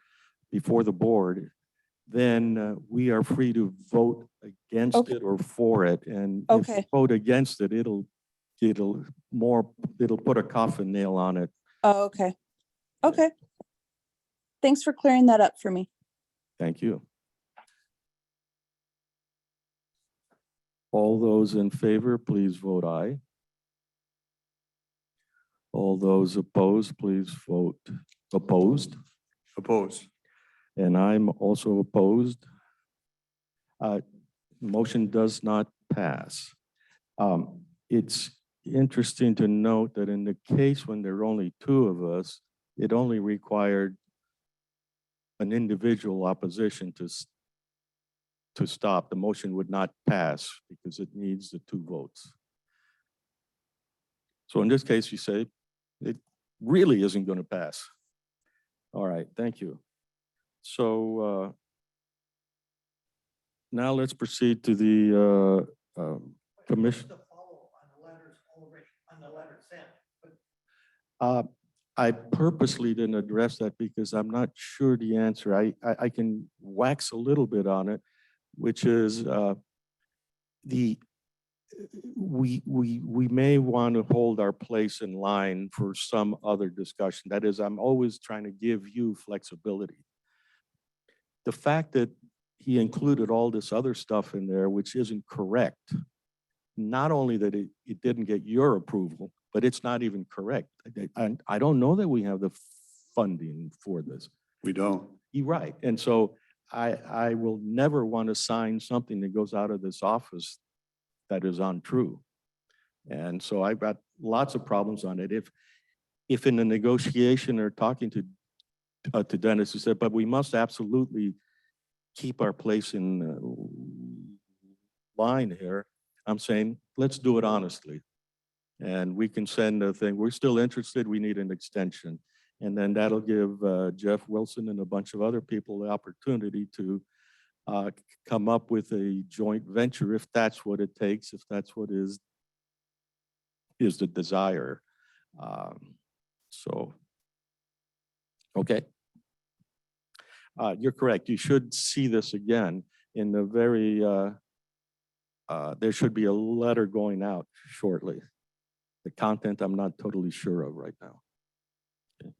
A: before the board, then we are free to vote against
I: Okay.
A: it or for it. And if you
I: Okay.
A: vote against it, it'll put a coffin nail on it.
I: Oh, okay. Okay. Thanks for clearing that up for me.
A: Thank you. All those in favor, please vote aye. All those opposed, please vote opposed.
B: Opposed.
A: And I'm also opposed. Motion does not pass. It's interesting to note that in the case when there are only 2 of us, it only required an individual opposition to stop. The motion would not pass because it needs the 2 votes. So in this case, you say it really isn't going to pass. All right, thank you. So now let's proceed to the commission. I purposely didn't address that because I'm not sure the answer. I can wax a little bit on it, which is we may want to hold our place in line for some other discussion. That is, I'm always trying to give you flexibility. The fact that he included all this other stuff in there, which isn't correct, not only that it didn't get your approval, but it's not even correct. I don't know that we have the funding for this.
B: We don't.
A: You're right. And so I will never want to sign something that goes out of this office that is untrue. And so I've got lots of problems on it. If in the negotiation or talking to Dennis, he said, but we must absolutely keep our place in line here. I'm saying, let's do it honestly. And we can send a thing, we're still interested, we need an extension. And then that'll give Jeff Wilson and a bunch of other people the opportunity to come up with a joint venture if that's what it takes, if that's what is the desire. So, okay. You're correct. You should see this again in the very, there should be a letter going out shortly. The content I'm not totally sure of right now. Okay.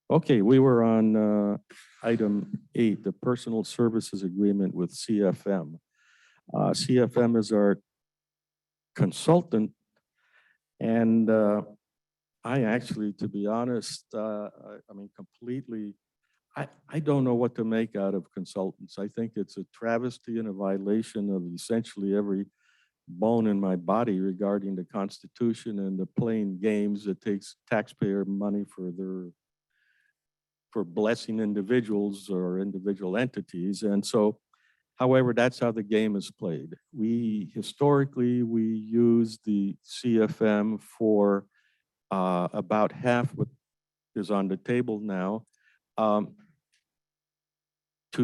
A: Okay, we were on item 8, the personal services agreement with CFM. CFM is our consultant, and I actually, to be honest, I mean, completely, I don't know what to make out of consultants. I think it's a travesty and a violation of essentially every bone in my body regarding the Constitution and the playing games that takes taxpayer money for blessing individuals or individual entities. And so, however, that's how the game is played. Historically, we use the CFM for about half what is on the table now to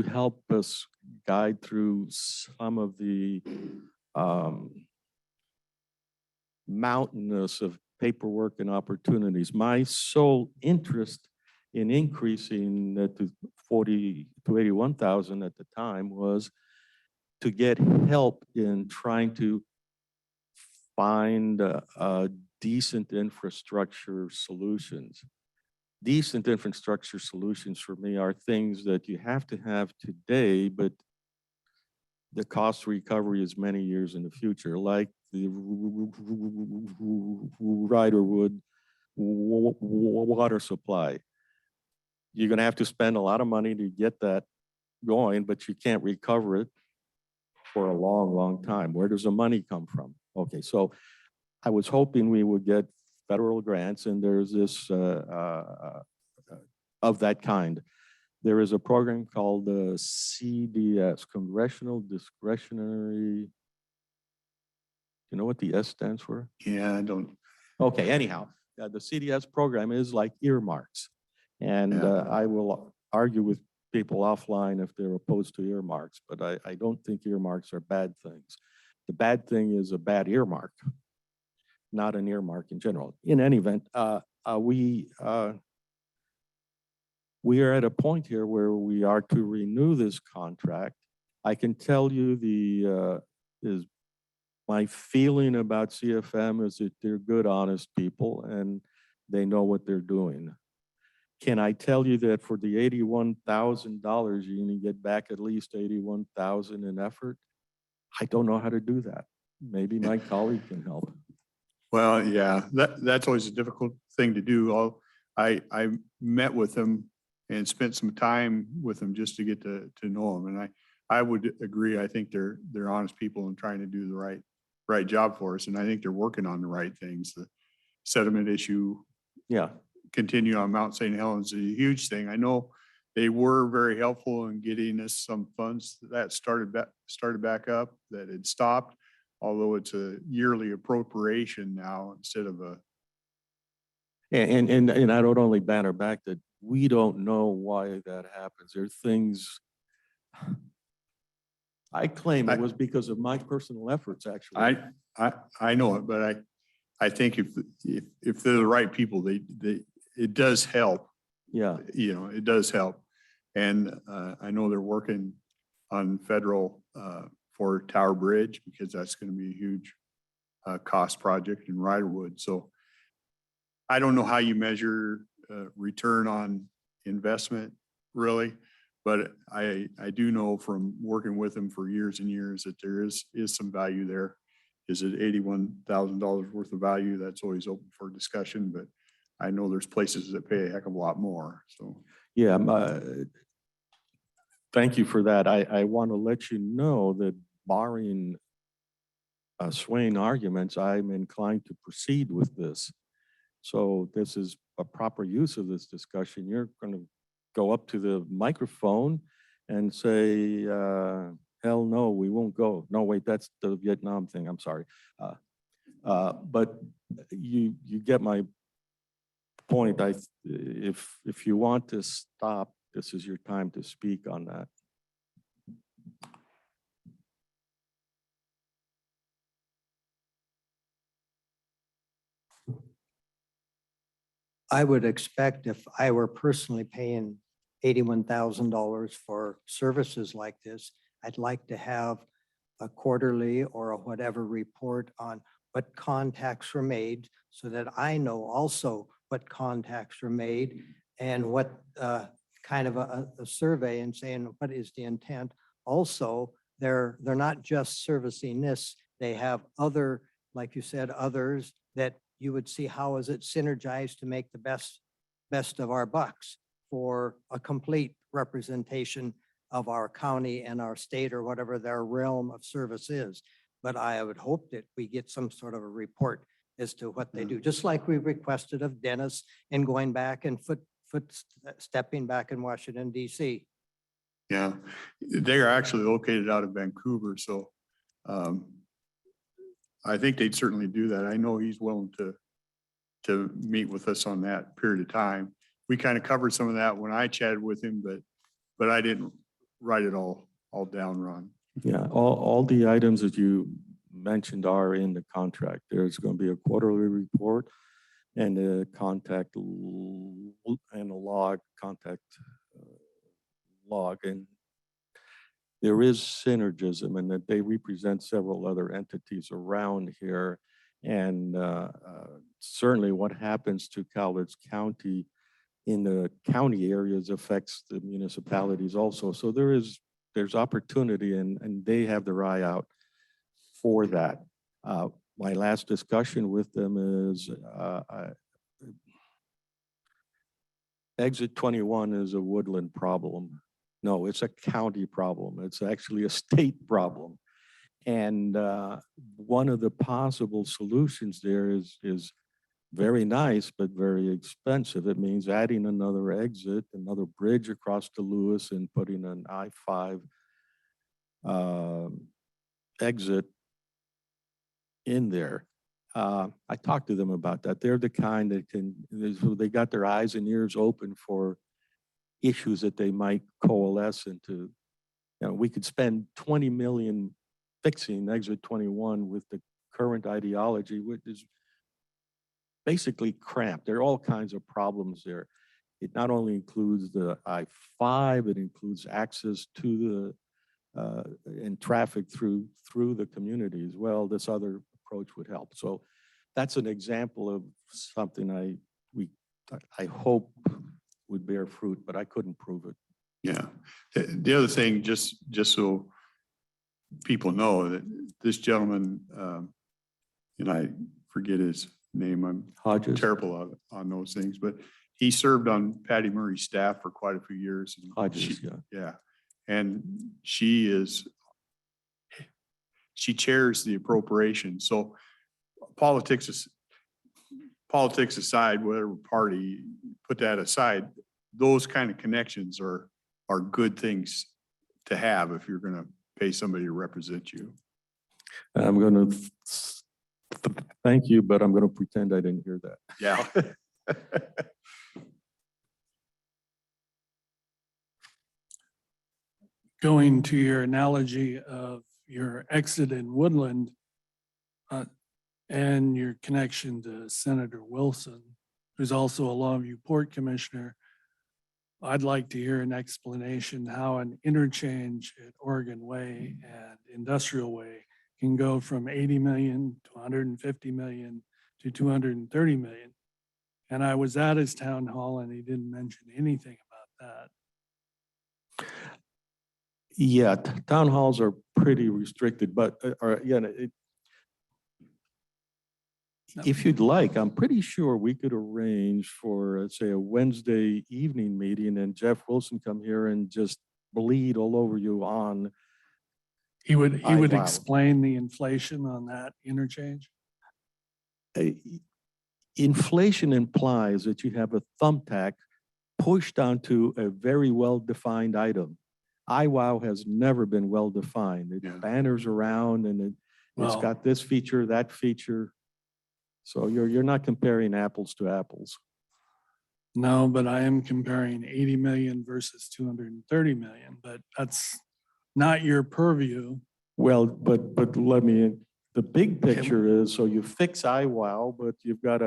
A: help us guide through some of the mountainous of paperwork and opportunities. My sole interest in increasing to 40 to 81,000 at the time was to get help in trying to find decent infrastructure solutions. Decent infrastructure solutions for me are things that you have to have today, but the cost recovery is many years in the future, like the Riderwood water supply. You're going to have to spend a lot of money to get that going, but you can't recover it for a long, long time. Where does the money come from? Okay, so I was hoping we would get federal grants, and there's this of that kind. There is a program called the CDS, Congressional Discretionary. You know what the S stands for?
B: Yeah, I don't.
A: Okay, anyhow, the CDS program is like earmarks. And
B: Yeah.
A: I will argue with people offline if they're opposed to earmarks, but I don't think earmarks are bad things. The bad thing is a bad earmark, not an earmark in general. In any event, we are at a point here where we are to renew this contract. I can tell you my feeling about CFM is that they're good, honest people, and they know what they're doing. Can I tell you that for the $81,000, you're going to get back at least $81,000 in effort? I don't know how to do that. Maybe my colleague can help.
B: Well, yeah, that's always a difficult thing to do. I met with them and spent some time with them just to get to know them. And I would agree. I think they're honest people and trying to do the right job for us. And I think they're working on the right things. The sediment issue,
A: Yeah.
B: continue on Mt.St.Helens is a huge thing. I know they were very helpful in getting us some funds that started back up that had stopped, although it's a yearly appropriation now instead of a.
A: And I don't only banner back that we don't know why that happens. There are things I claim it was because of my personal efforts, actually.
B: I know it, but I think if they're the right people, it does help.
A: Yeah.
B: You know, it does help. And I know they're working on federal for Tower Bridge because that's going to be a huge cost project in Riderwood. So I don't know how you measure return on investment really, but I do know from working with them for years and years that there is some value there. Is it $81,000 worth of value? That's always open for discussion, but I know there's places that pay a heck of a lot more. So
A: Yeah, thank you for that. I want to let you know that barring swaying arguments, I'm inclined to proceed with this. So this is a proper use of this discussion. You're going to go up to the microphone and say, hell no, we won't go. No, wait, that's the Vietnam thing. I'm sorry. But you get my point. If you want to stop, this is your time to speak on that.
H: I would expect if I were personally paying $81,000 for services like this, I'd like to have a quarterly or a whatever report on what contacts were made so that I know also what contacts were made and what kind of a survey and saying what is the intent. Also, they're not just servicing this, they have other, like you said, others that you would see how is it synergized to make the best of our bucks for a complete representation of our county and our state or whatever their realm of service is. But I would hope that we get some sort of a report as to what they do, just like we requested of Dennis in going back and stepping back in Washington, D.C.
B: yeah, they are actually located out of Vancouver. So I think they'd certainly do that. I know he's willing to meet with us on that period of time. We kind of covered some of that when I chatted with him, but I didn't write it all down, Ron.
A: Yeah, all the items that you mentioned are in the contract. There's going to be a quarterly report and a contact and a log, contact log. And there is synergism in that they represent several other entities around here. And certainly what happens to Cowlitz County in the county areas affects the municipalities also. So there's opportunity and they have their eye out for that. My last discussion with them is exit 21 is a Woodland problem. No, it's a county problem. It's actually a state problem. And one of the possible solutions there is very nice, but very expensive. It means adding another exit, another bridge across to Lewis and putting an I-5 exit in there. I talked to them about that. They're the kind that they got their eyes and ears open for issues that they might coalesce into. You know, we could spend 20 million fixing exit 21 with the current ideology, which is basically cramped. There are all kinds of problems there. It not only includes the I-5, it includes access to the and traffic through the community as well. This other approach would help. So that's an example of something I hope would bear fruit, but I couldn't prove it.
B: Yeah. The other thing, just so people know that this gentleman, and I forget his name, I'm
A: Hodges.
B: terrible on those things, but he served on Patty Murray's staff for quite a few years. And
A: Hodges, yeah.
B: Yeah. And she chairs the appropriation. So politics aside, whatever party, put that aside, those kind of connections are good things to have if you're going to pay somebody to represent you.
A: I'm going to thank you, but I'm going to pretend I didn't hear that.
B: Yeah.
D: Going to your analogy of your exit in Woodland and your connection to Senator Wilson, who's also a Longview Port Commissioner, I'd like to hear an explanation how an interchange at Oregon Way and Industrial Way can go from 80 million to 150 million to 230 million. And I was at his town hall and he didn't mention anything about that.
A: Yeah, town halls are pretty restricted, but again, if you'd like, I'm pretty sure we could arrange for, let's say, a Wednesday evening meeting and Jeff Wilson come here and just bleed all over you on.
D: He would
A: Wow.
D: explain the inflation on that interchange.
A: Inflation implies that you have a thumbtack pushed onto a very well-defined item. IWOW has never been well-defined. It banners around and it's
D: Well,
A: got this feature, that feature. So you're not comparing apples to apples.
D: no, but I am comparing 80 million versus 230 million, but that's not your purview.
A: Well, but let me, the big picture is, so you fix IWOW, but you've got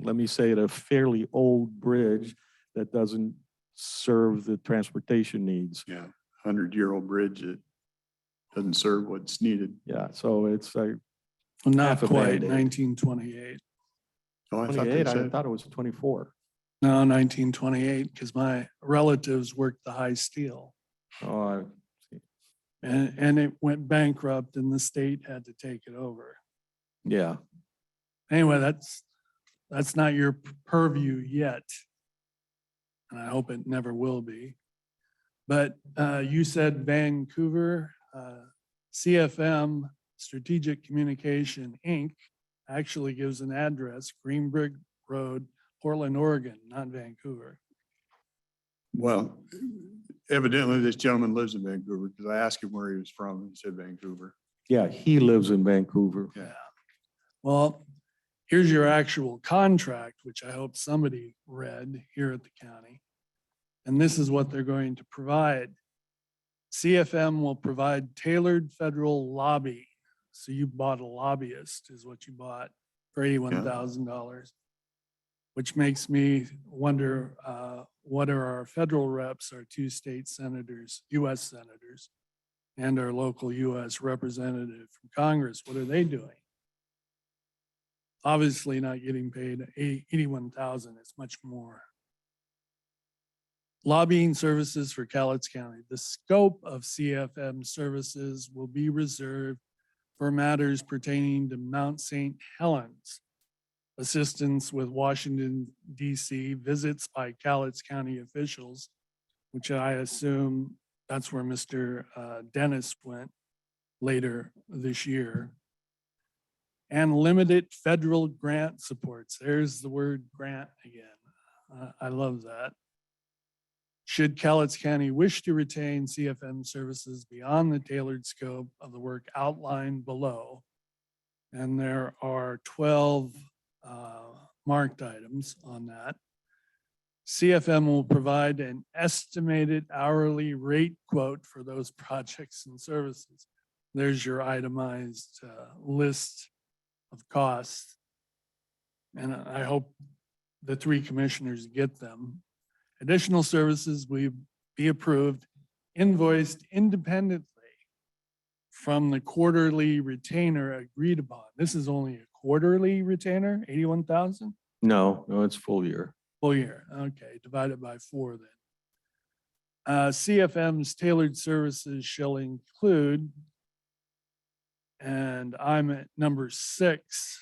A: let me say it, a fairly old bridge that doesn't serve the transportation needs.
B: Yeah, 100-year-old bridge that doesn't serve what's needed.
A: Yeah, so it's like
D: Not
A: half a
D: quite
A: Band-Aid.
D: 1928.
B: Oh, I thought they
A: 28, I
B: said,
A: thought it was 24.
D: No, 1928, because my relatives worked the high steel
A: Oh, I see.
D: and it went bankrupt and the state had to take it over.
A: Yeah.
D: Anyway, that's not your purview yet. And I hope it never will be. But you said Vancouver, CFM Strategic Communication, Inc. actually gives an address, Greenbrick Road, Portland, Oregon, not Vancouver.
B: well, evidently this gentleman lives in Vancouver because I asked him where he was from and he said Vancouver.
A: Yeah, he lives in Vancouver.
D: Yeah. Well, here's your actual contract, which I hope somebody read here at the county. And this is what they're going to provide. CFM will provide tailored federal lobbying. So you bought a lobbyist is what you bought for $81,000, which makes me wonder, what are our federal reps, our two state senators, US senators, and our local US representative from Congress, what are they doing? Obviously not getting paid 81,000, it's much more. Lobbying services for Cowlitz County. The scope of CFM services will be reserved for matters pertaining to Mt.St.Helens. Assistance with Washington D.C. visits by Cowlitz County officials, which I assume that's where Mr. Dennis went later this year. And limited federal grant supports. There's the word grant again. I love that. Should Cowlitz County wish to retain CFM services beyond the tailored scope of the work outlined below, and there are 12 marked items on that, CFM will provide an estimated hourly rate quote for those projects and services. There's your itemized list of costs. And I hope the three commissioners get them. Additional services will be approved, invoiced independently from the quarterly retainer agreed upon. This is only a quarterly retainer, 81,000?
A: No, it's full year.
D: Full year, okay, divided by 4 then. CFM's tailored services shall include, and I'm at number 6,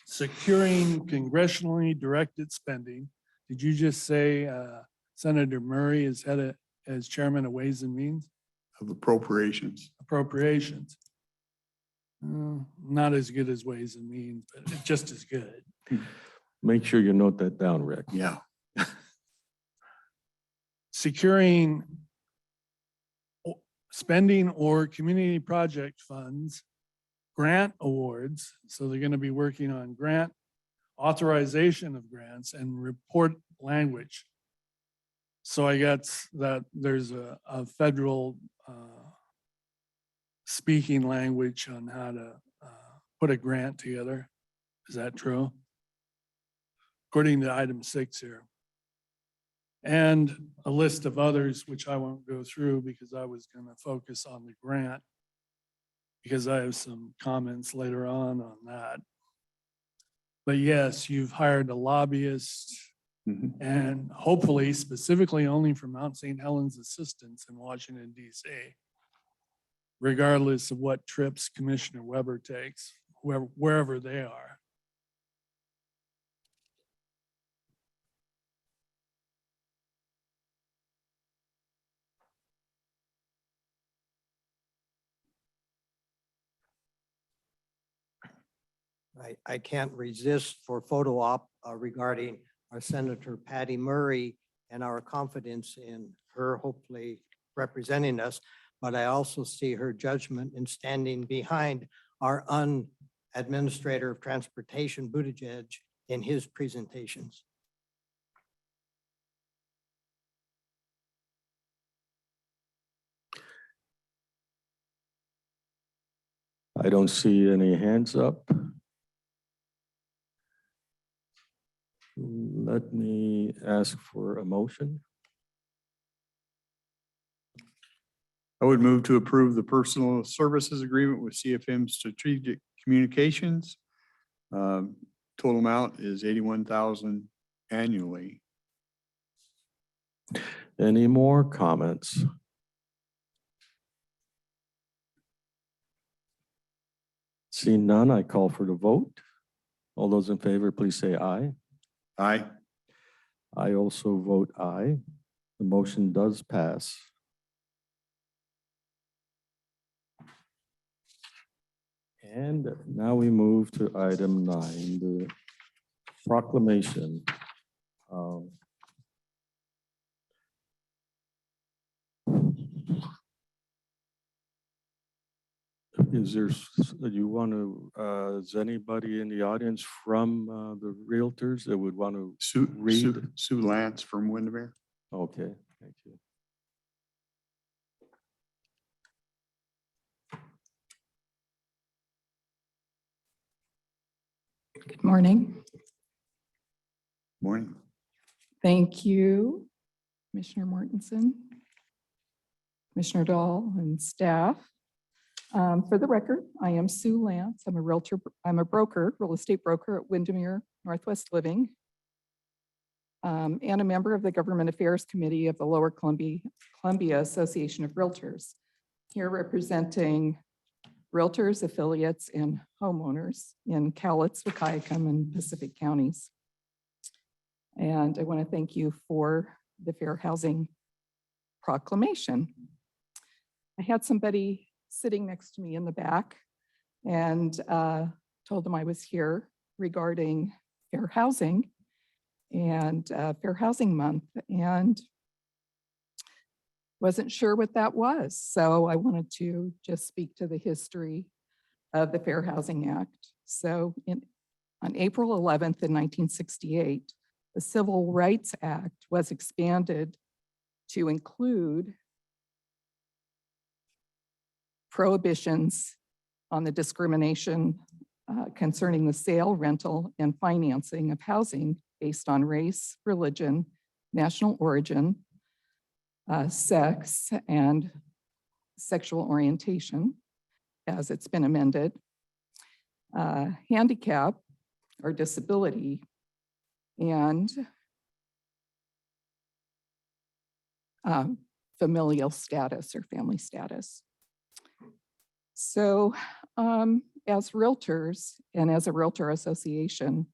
D: securing congressionally directed spending. Did you just say Senator Murray is head as chairman of Ways and Means?
B: Of appropriations.
D: Appropriations. Not as good as Ways and Means, but it's just as good.
A: Make sure you note that down, Rick.
B: Yeah.
D: Securing spending or community project funds, grant awards. So they're going to be working on grant authorization of grants and report language. So I guess that there's a federal speaking language on how to put a grant together. Is that true? According to item 6 here. and a list of others, which I won't go through because I was going to focus on the grant, because I have some comments later on that. But yes, you've hired a lobbyist, and hopefully specifically only for Mt.St.Helens assistance in Washington, D.C., regardless of what trips Commissioner Weber takes, wherever they are.
H: I can't resist for photo op regarding our Senator Patty Murray and our confidence in her hopefully representing us. But I also see her judgment in standing behind our Administrator of Transportation, Buttigieg, in his presentations.
A: I don't see any hands up. Let me ask for a motion.
B: I would move to approve the personal services agreement with CFM Strategic Communications. Total amount is $81,000 annually.
A: Any more comments? Seeing none, I call for the vote. All those in favor, please say aye.
B: Aye.
A: I also vote aye. The motion does pass. And now we move to item 9, the proclamation. Is there, you want to, is anybody in the audience from the realtors that would want to read?
B: Sue Lance from Windermere.
A: Okay, thank you.
L: Good morning.
B: Morning.
L: Thank you, Commissioner Mortensen, Commissioner Dahl, and staff. For the record, I am Sue Lance. I'm a realtor. I'm a broker, real estate broker at Windermere Northwest Living, and a member of the Government Affairs Committee of the Lower Columbia Association of Realtors, here representing realtors, affiliates, and homeowners in Cowlitz, Wahkiakum, and Pacific counties. And I want to thank you for the Fair Housing Proclamation. I had somebody sitting next to me in the back and told them I was here regarding fair housing and Fair Housing Month, and wasn't sure what that was. So I wanted to just speak to the history of the Fair Housing Act. So on April 11th in 1968, the Civil Rights Act was expanded to include prohibitions on the discrimination concerning the sale, rental, and financing of housing based on race, religion, national origin, sex, and sexual orientation, as it's been amended, handicap or disability, and familial status or family status. So as realtors and as a realtor association,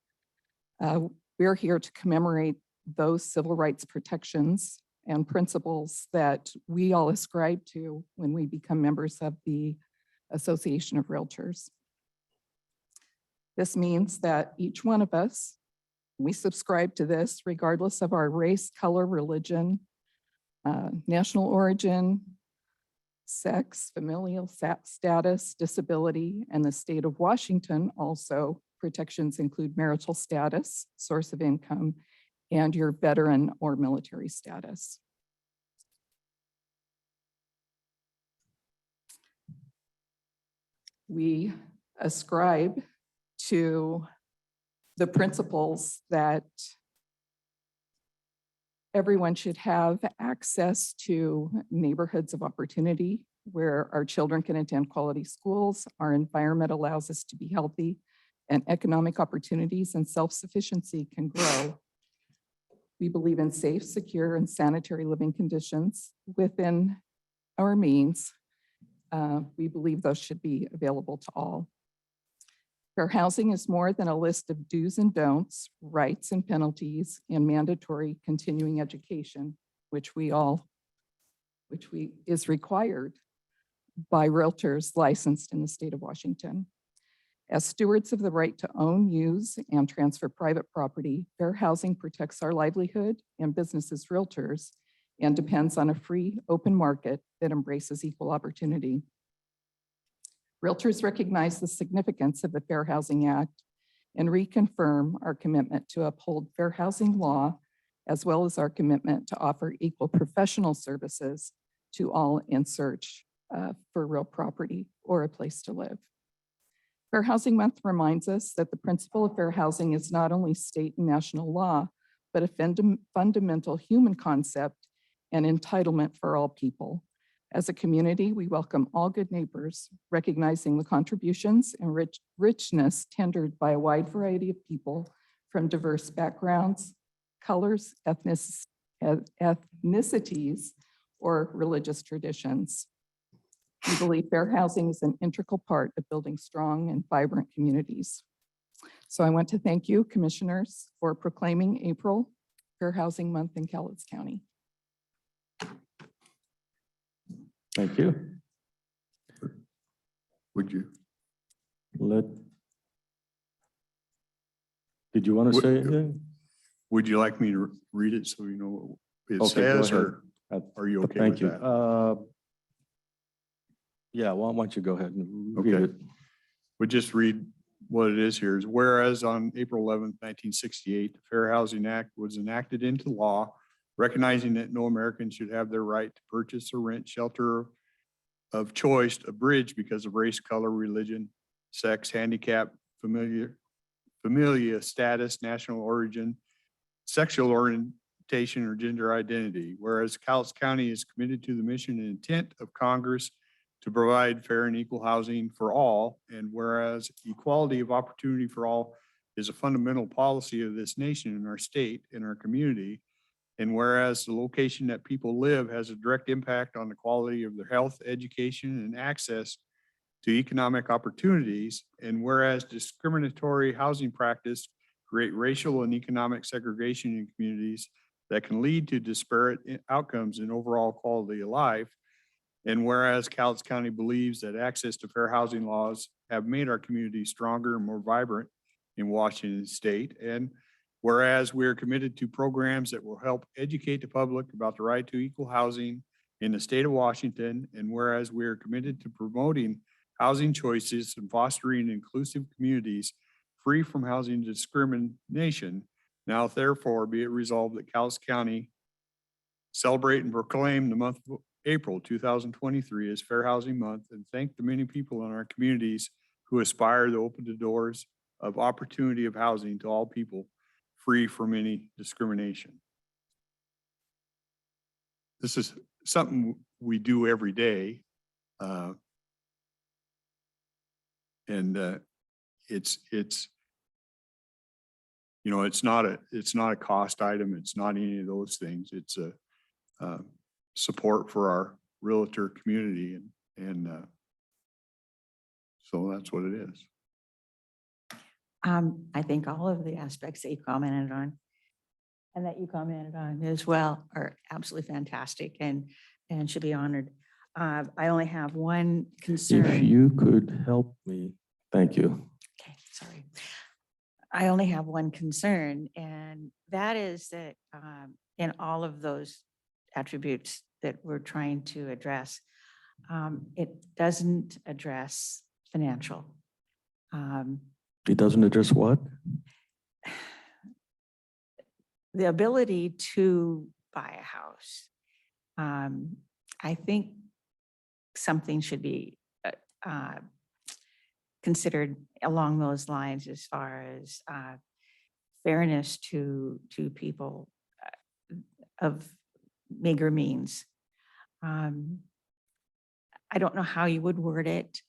L: we're here to commemorate those civil rights protections and principles that we all ascribe to when we become members of the Association of Realtors. This means that each one of us, we subscribe to this regardless of our race, color, religion, national origin, sex, familial status, disability, and the state of Washington also protections include marital status, source of income, and your veteran or military status. We ascribe to the principles that everyone should have access to neighborhoods of opportunity where our children can attend quality schools, our environment allows us to be healthy, and economic opportunities and self-sufficiency can grow. We believe in safe, secure, and sanitary living conditions within our means. We believe those should be available to all. Fair housing is more than a list of do's and don'ts, rights and penalties, and mandatory continuing education, which is required by realtors licensed in the state of Washington. As stewards of the right to own, use, and transfer private property, fair housing protects our livelihood and business as realtors and depends on a free, open market that embraces equal opportunity. Realtors recognize the significance of the Fair Housing Act and reconfirm our commitment to uphold fair housing law, as well as our commitment to offer equal professional services to all in search for real property or a place to live. Fair Housing Month reminds us that the principle of fair housing is not only state and national law, but a fundamental human concept and entitlement for all people. As a community, we welcome all good neighbors, recognizing the contributions and richness tendered by a wide variety of people from diverse backgrounds, colors, ethnicities, or religious traditions. We believe fair housing is an integral part of building strong and vibrant communities. So I want to thank you, commissioners, for proclaiming April Fair Housing Month in Cowlitz County.
A: Thank you.
B: Would you?
A: Did you want to
B: Would-
A: say anything?
B: Would you like me to read it so you know what it
A: Okay, go
B: says, or are you okay
A: Thank
B: with
A: you.
B: that?
A: Yeah, why don't you go ahead and read
B: Okay.
A: it?
B: We'll just read what it is here. Is whereas on April 11th, 1968, the Fair Housing Act was enacted into law, recognizing that no American should have their right to purchase or rent shelter of choice abridged because of race, color, religion, sex, handicap, familia status, national origin, sexual orientation, or gender identity. Whereas Cowlitz County is committed to the mission and intent of Congress to provide fair and equal housing for all, and whereas equality of opportunity for all is a fundamental policy of this nation and our state and our community, and whereas the location that people live has a direct impact on the quality of their health, education, and access to economic opportunities, and whereas discriminatory housing practice create racial and economic segregation in communities that can lead to disparate outcomes in overall quality of life, and whereas Cowlitz County believes that access to fair housing laws have made our community stronger and more vibrant in Washington State, and whereas we are committed to programs that will help educate the public about the right to equal housing in the state of Washington, and whereas we are committed to promoting housing choices and fostering inclusive communities free from housing discrimination, now therefore be it resolved that Cowlitz County celebrate and proclaim the month of April 2023 as Fair Housing Month, and thank the many people in our communities who aspire to open the doors of opportunity of housing to all people free from any discrimination. This is something we do every day. It's you know, it's not a cost item. It's not any of those things. It's a support for our realtor community, and so that's what it is.
G: I think all of the aspects that you commented on and that you commented on as well are absolutely fantastic and should be honored. I only have one concern.
A: If you could help me, thank you.
G: Okay, sorry. I only have one concern, and that is that in all of those attributes that we're trying to address, it doesn't address financial.
A: It doesn't address what?
G: The ability to buy a house. I think something should be considered along those lines as far as fairness to people of meager means. I don't know how you would word it,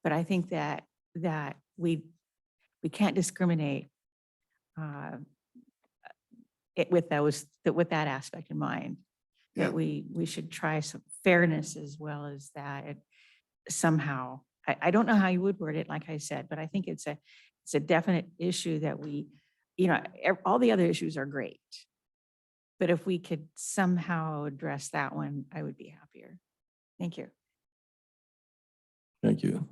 G: but I think that we can't discriminate with that aspect in mind.
B: Yeah.
G: That we should try some fairness as well as that somehow. I don't know how you would word it, like I said, but I think it's a definite issue that we, all the other issues are great. But if we could somehow address that one, I would be happier. Thank you.
A: Thank you.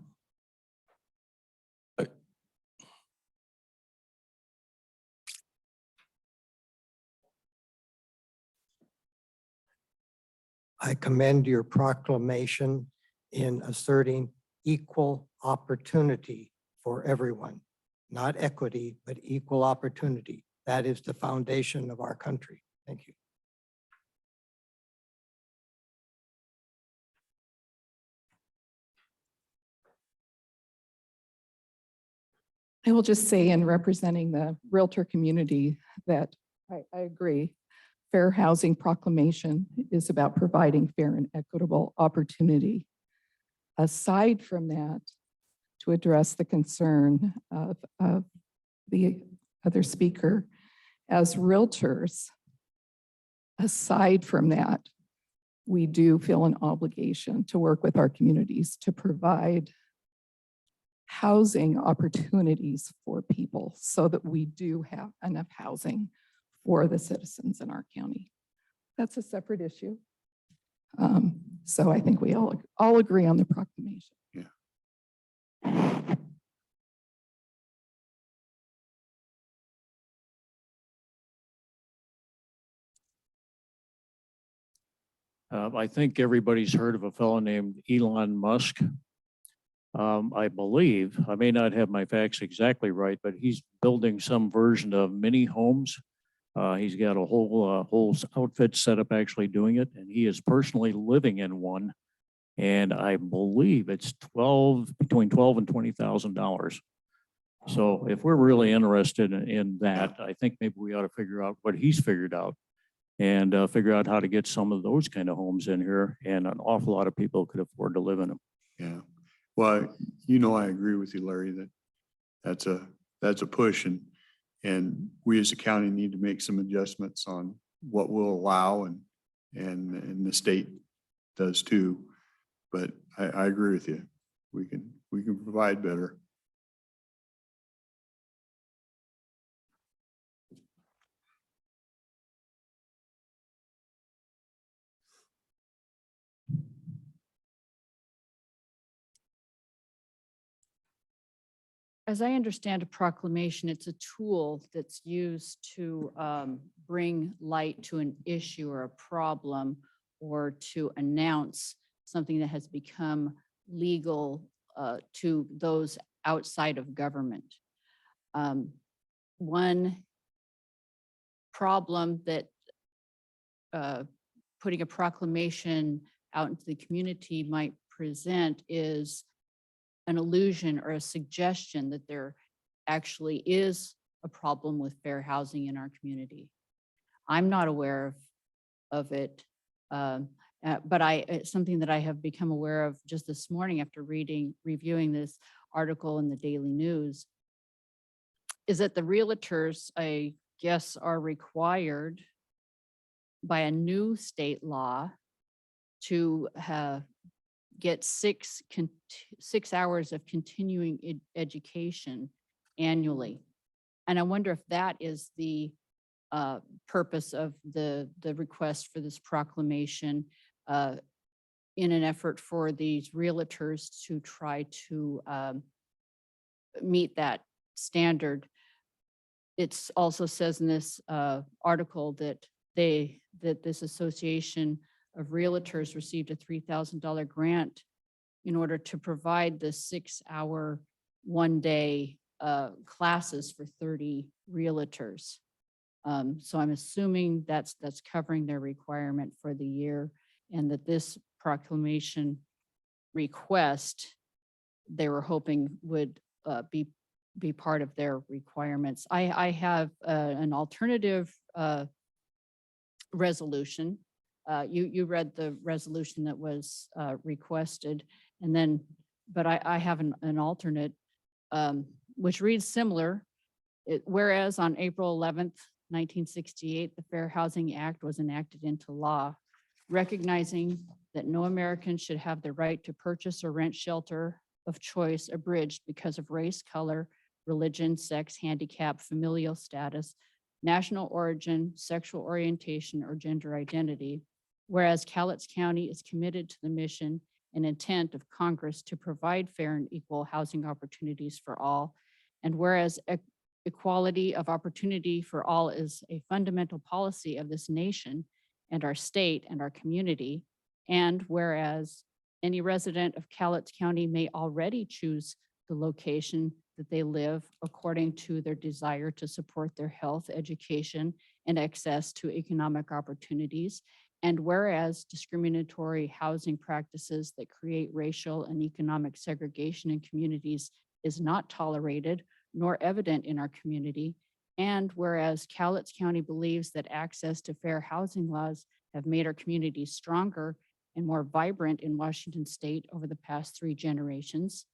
H: I commend your proclamation in asserting equal opportunity for everyone, not equity, but equal opportunity. That is the foundation of our country. Thank you.
L: I will just say in representing the Realtor community that I agree. Fair Housing Proclamation is about providing fair and equitable opportunity. Aside from that, to address the concern of the other speaker, as realtors, aside from that, we do feel an obligation to work with our communities to provide housing opportunities for people so that we do have enough housing for the citizens in our county. That's a separate issue. So I think we all agree on the proclamation.
B: Yeah.
K: I think everybody's heard of a fellow named Elon Musk. I believe, I may not have my facts exactly right, but he's building some version of mini homes. He's got a whole outfit set up actually doing it, and he is personally living in one. And I believe it's between $12,000 and $20,000. So if we're really interested in that, I think maybe we ought to figure out what he's figured out and figure out how to get some of those kind of homes in here. And an awful lot of people could afford to live in them.
B: Yeah. Well, I agree with you, Larry, that's a push, and we as a county need to make some adjustments on what we'll allow, and the state does too. But I agree with you. We can provide better.
M: As I understand a proclamation, it's a tool that's used to bring light to an issue or a problem, or to announce something that has become legal to those outside of government. One problem that putting a proclamation out into the community might present is an illusion or a suggestion that there actually is a problem with fair housing in our community. I'm not aware of it, but it's something that I have become aware of just this morning after reviewing this article in the Daily News, is that the realtors, I guess, are required by a new state law to get 6 hours of continuing education annually. And I wonder if that is the purpose of the request for this proclamation, in an effort for these realtors to try to meet that standard. It also says in this article that this association of realtors received a $3,000 grant in order to provide the 6-hour, one-day classes for 30 realtors. So I'm assuming that's covering their requirement for the year, and that this proclamation request they were hoping would be part of their requirements. I have an alternative resolution. You read the resolution that was requested, and then, but I have an alternate, which reads similar. Whereas on April 11th, 1968, the Fair Housing Act was enacted into law, recognizing that no American should have the right to purchase or rent shelter of choice abridged because of race, color, religion, sex, handicap, familial status, national origin, sexual orientation, or gender identity. Whereas Cowlitz County is committed to the mission and intent of Congress to provide fair and equal housing opportunities for all. And whereas equality of opportunity for all is a fundamental policy of this nation and our state and our community. And whereas any resident of Cowlitz County may already choose the location that they live according to their desire to support their health, education, and access to economic opportunities. And whereas discriminatory housing practices that create racial and economic segregation in communities is not tolerated nor evident in our community. And whereas Cowlitz County believes that access to fair housing laws have made our communities stronger and more vibrant in Washington state over the past 3 generations.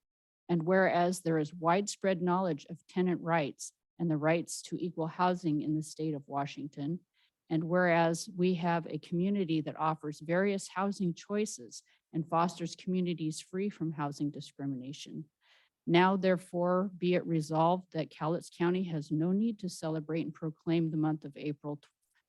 M: And whereas there is widespread knowledge of tenant rights and the rights to equal housing in the state of Washington. And whereas we have a community that offers various housing choices and fosters communities free from housing discrimination. Now, therefore, be it resolved that Cowlitz County has no need to celebrate and proclaim the month of April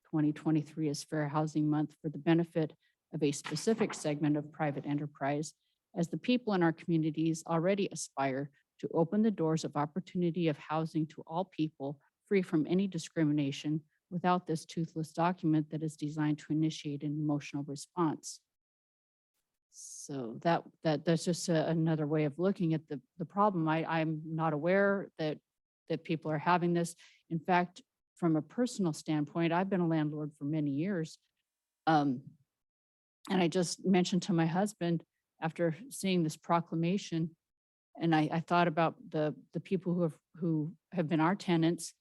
M: 2023 as Fair Housing Month for the benefit of a specific segment of private enterprise, as the people in our communities already aspire to open the doors of opportunity of housing to all people free from any discrimination without this toothless document that is designed to initiate an emotional response. So that's just another way of looking at the problem. I'm not aware that people are having this. In fact, from a personal standpoint, I've been a landlord for many years. And I just mentioned to my husband after seeing this proclamation, and I thought about the people who have been our tenants.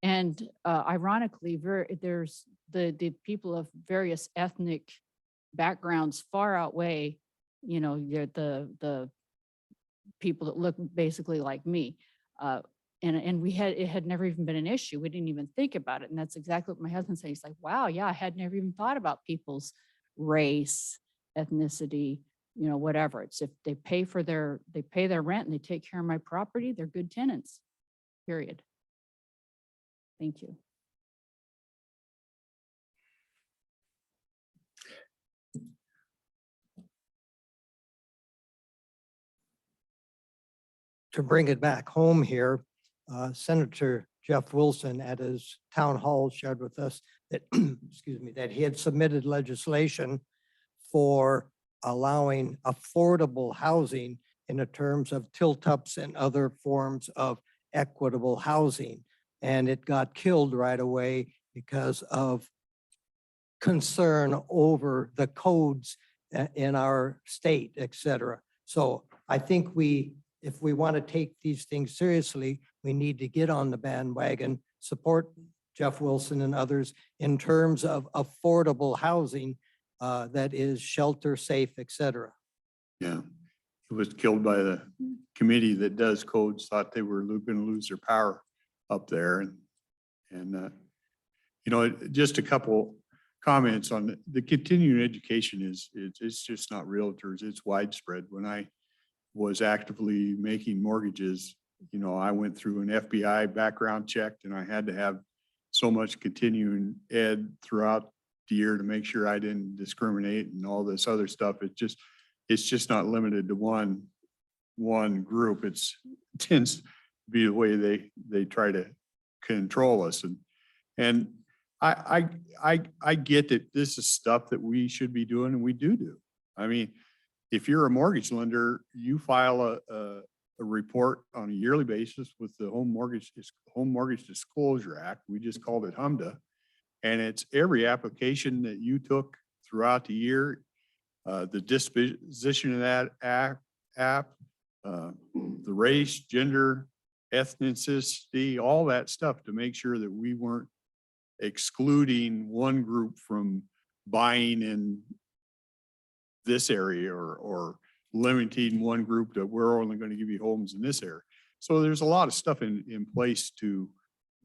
M: And ironically, there's the people of various ethnic backgrounds far outweigh, you know, the people that look basically like me. And it had never even been an issue. We didn't even think about it. And that's exactly what my husband said. He's like, wow, yeah, I had never even thought about people's race, ethnicity, you know, whatever. It's if they pay their rent and they take care of my property, they're good tenants, period. Thank you.
H: To bring it back home here, Senator Jeff Wilson at his town hall shared with us that, excuse me, that he had submitted legislation for allowing affordable housing in the terms of tilt-ups and other forms of equitable housing. And it got killed right away because of concern over the codes in our state, et cetera. So I think if we want to take these things seriously, we need to get on the bandwagon, support Jeff Wilson and others in terms of affordable housing that is shelter safe, et cetera.
B: Yeah, it was killed by the committee that does codes, thought they were going to lose their power up there. And you know, just a couple comments on the continuing education it's just not realtors, it's widespread. When I was actively making mortgages, you know, I went through an FBI background check and I had to have so much continuing ed throughout the year to make sure I didn't discriminate and all this other stuff. It's just not limited to one group. It tends to be the way they try to control us. And I get that this is stuff that we should be doing and we do. I mean, if you're a mortgage lender, you file a report on a yearly basis with the Home Mortgage Disclosure Act. We just called it HMDA. And it's every application that you took throughout the year, the disposition of that app, the race, gender, ethnicity, all that stuff to make sure that we weren't excluding one group from buying in this area or limiting one group that we're only going to give you homes in this area. So there's a lot of stuff in place to,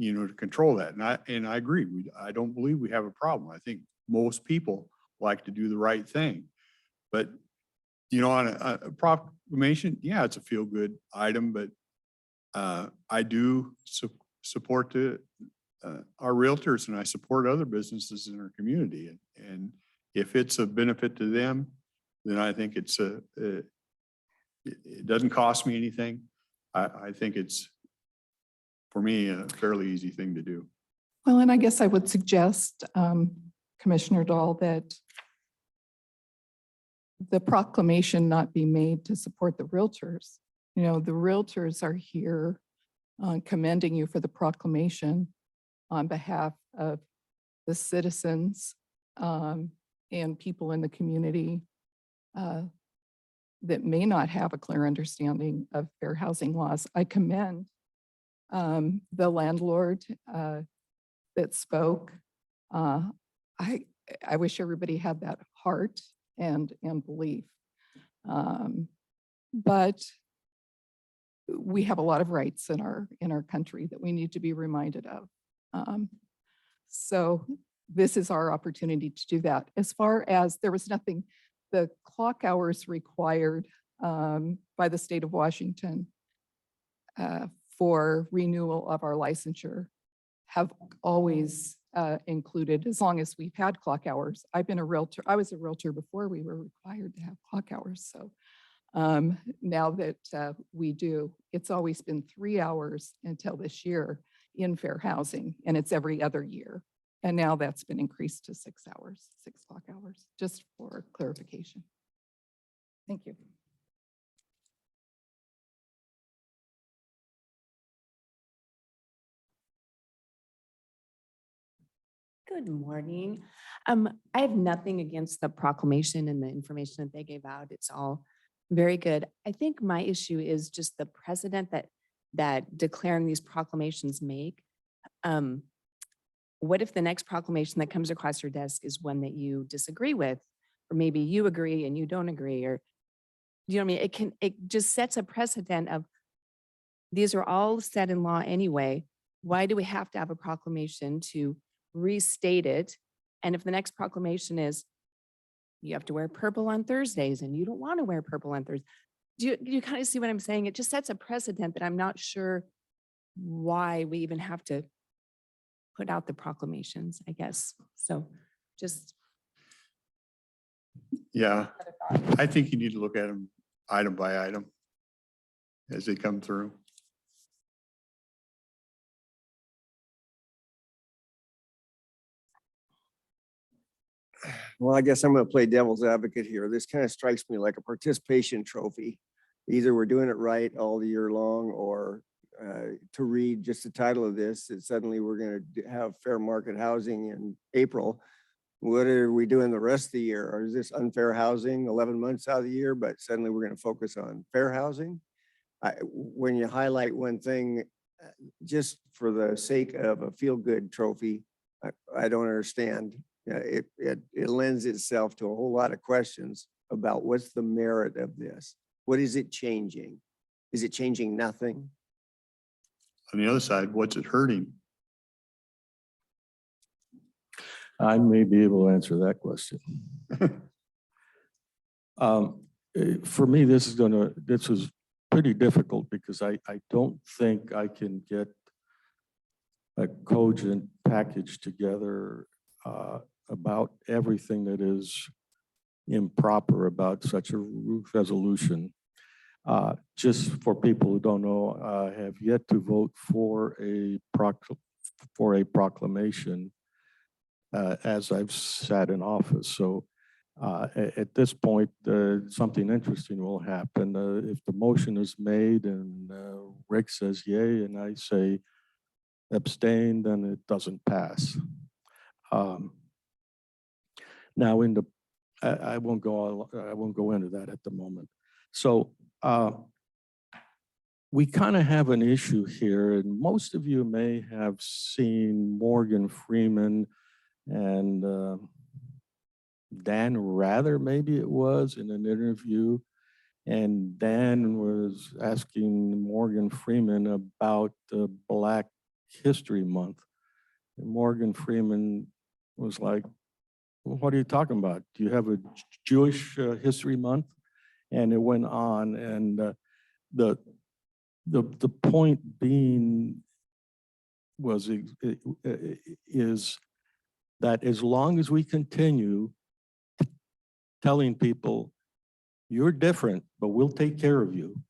B: to control that. And I agree. I don't believe we have a problem. I think most people like to do the right thing. But, on a proclamation, yeah, it's a feel-good item, but I do support our realtors, and I support other businesses in our community. And if it's a benefit to them, then I think it doesn't cost me anything. I think it's, for me, a fairly easy thing to do.
L: Well, and I guess I would suggest, Commissioner Dahl, that the proclamation not be made to support the realtors. The realtors are here commending you for the proclamation on behalf of the citizens and people in the community that may not have a clear understanding of fair housing laws. I commend the landlord that spoke. I wish everybody had that heart and belief. But we have a lot of rights in our country that we need to be reminded of. So this is our opportunity to do that. As far as there was nothing, the clock hours required by the state of Washington for renewal of our licensure have always included, as long as we've had clock hours. I've been a realtor. I was a realtor before we were required to have clock hours. So now that we do, it's always been 3 hours until this year in fair housing, and it's every other year. And now that's been increased to 6 hours, 6 clock hours, just for clarification. Thank you.
F: Good morning. I have nothing against the proclamation and the information that they gave out. It's all very good. I think my issue is just the precedent that declaring these proclamations make. What if the next proclamation that comes across your desk is one that you disagree with, or maybe you agree and you don't agree, or you know what I mean? It just sets a precedent of these are all set in law anyway. Why do we have to have a proclamation to restate it? And if the next proclamation is you have to wear purple on Thursdays and you don't want to wear purple on Thursdays, do you kind of see what I'm saying? It just sets a precedent that I'm not sure why we even have to put out the proclamations, I guess. So just.
B: Yeah, I think you need to look at them item by item as they come through.
J: Well, I guess I'm going to play devil's advocate here. This kind of strikes me like a participation trophy. Either we're doing it right all year long, or to read just the title of this, that suddenly we're going to have fair market housing in April. What are we doing the rest of the year? Or is this unfair housing 11 months out of the year, but suddenly we're going to focus on fair housing? When you highlight one thing, just for the sake of a feel-good trophy, I don't understand. It lends itself to a whole lot of questions about what's the merit of this. What is it changing? Is it changing nothing?
B: On the other side, what's it hurting?
A: I may be able to answer that question. For me, this is pretty difficult because I don't think I can get a cogent package together about everything that is improper about such a resolution. Just for people who don't know, I have yet to vote for a proclamation as I've sat in office. So at this point, something interesting will happen. If the motion is made and Rick says yay and I say abstain, then it doesn't pass. Now, I won't go into that at the moment. So we kind of have an issue here, and most of you may have seen Morgan Freeman and Dan Rather, maybe it was, in an interview. And Dan was asking Morgan Freeman about Black History Month. And Morgan Freeman was like, "Well, what are you talking about? Do you have a Jewish History Month?" And it went on. And the point being was is that as long as we continue telling people, you're different, but we'll take care of you,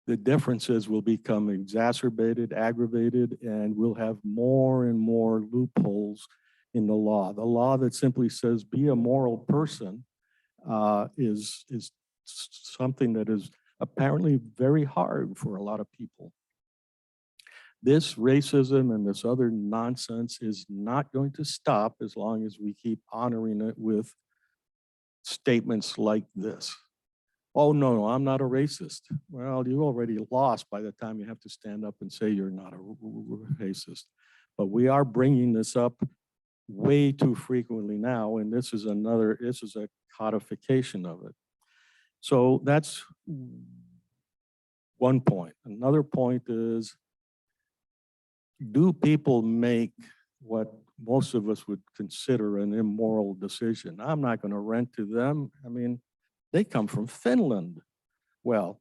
A: the differences will become exacerbated, aggravated, and we'll have more and more loopholes in the law. The law that simply says be a moral person is something that is apparently very hard for a lot of people. This racism and this other nonsense is not going to stop as long as we keep honoring it with statements like this. "Oh, no, I'm not a racist." Well, you already lost by the time you have to stand up and say you're not a racist. But we are bringing this up way too frequently now, and this is a codification of it. So that's one point. Another point is, do people make what most of us would consider an immoral decision? I'm not going to rent to them. I mean, they come from Finland. Well,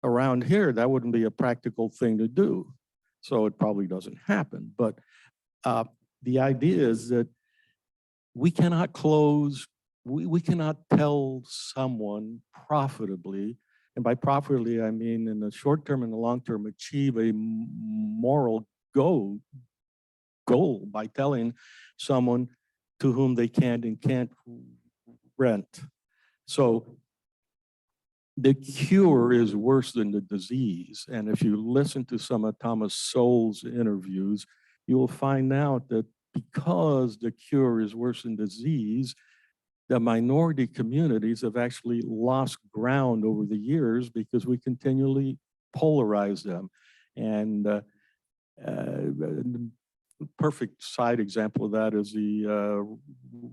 A: around here, that wouldn't be a practical thing to do. So it probably doesn't happen. But the idea is that we cannot we cannot tell someone profitably, and by profitably, I mean in the short term and the long term, achieve a moral goal by telling someone to whom they can and can't rent. So the cure is worse than the disease. And if you listen to some of Thomas Sowell's interviews, you will find out that because the cure is worse than disease, the minority communities have actually lost ground over the years because we continually polarize them. And perfect side example of that is the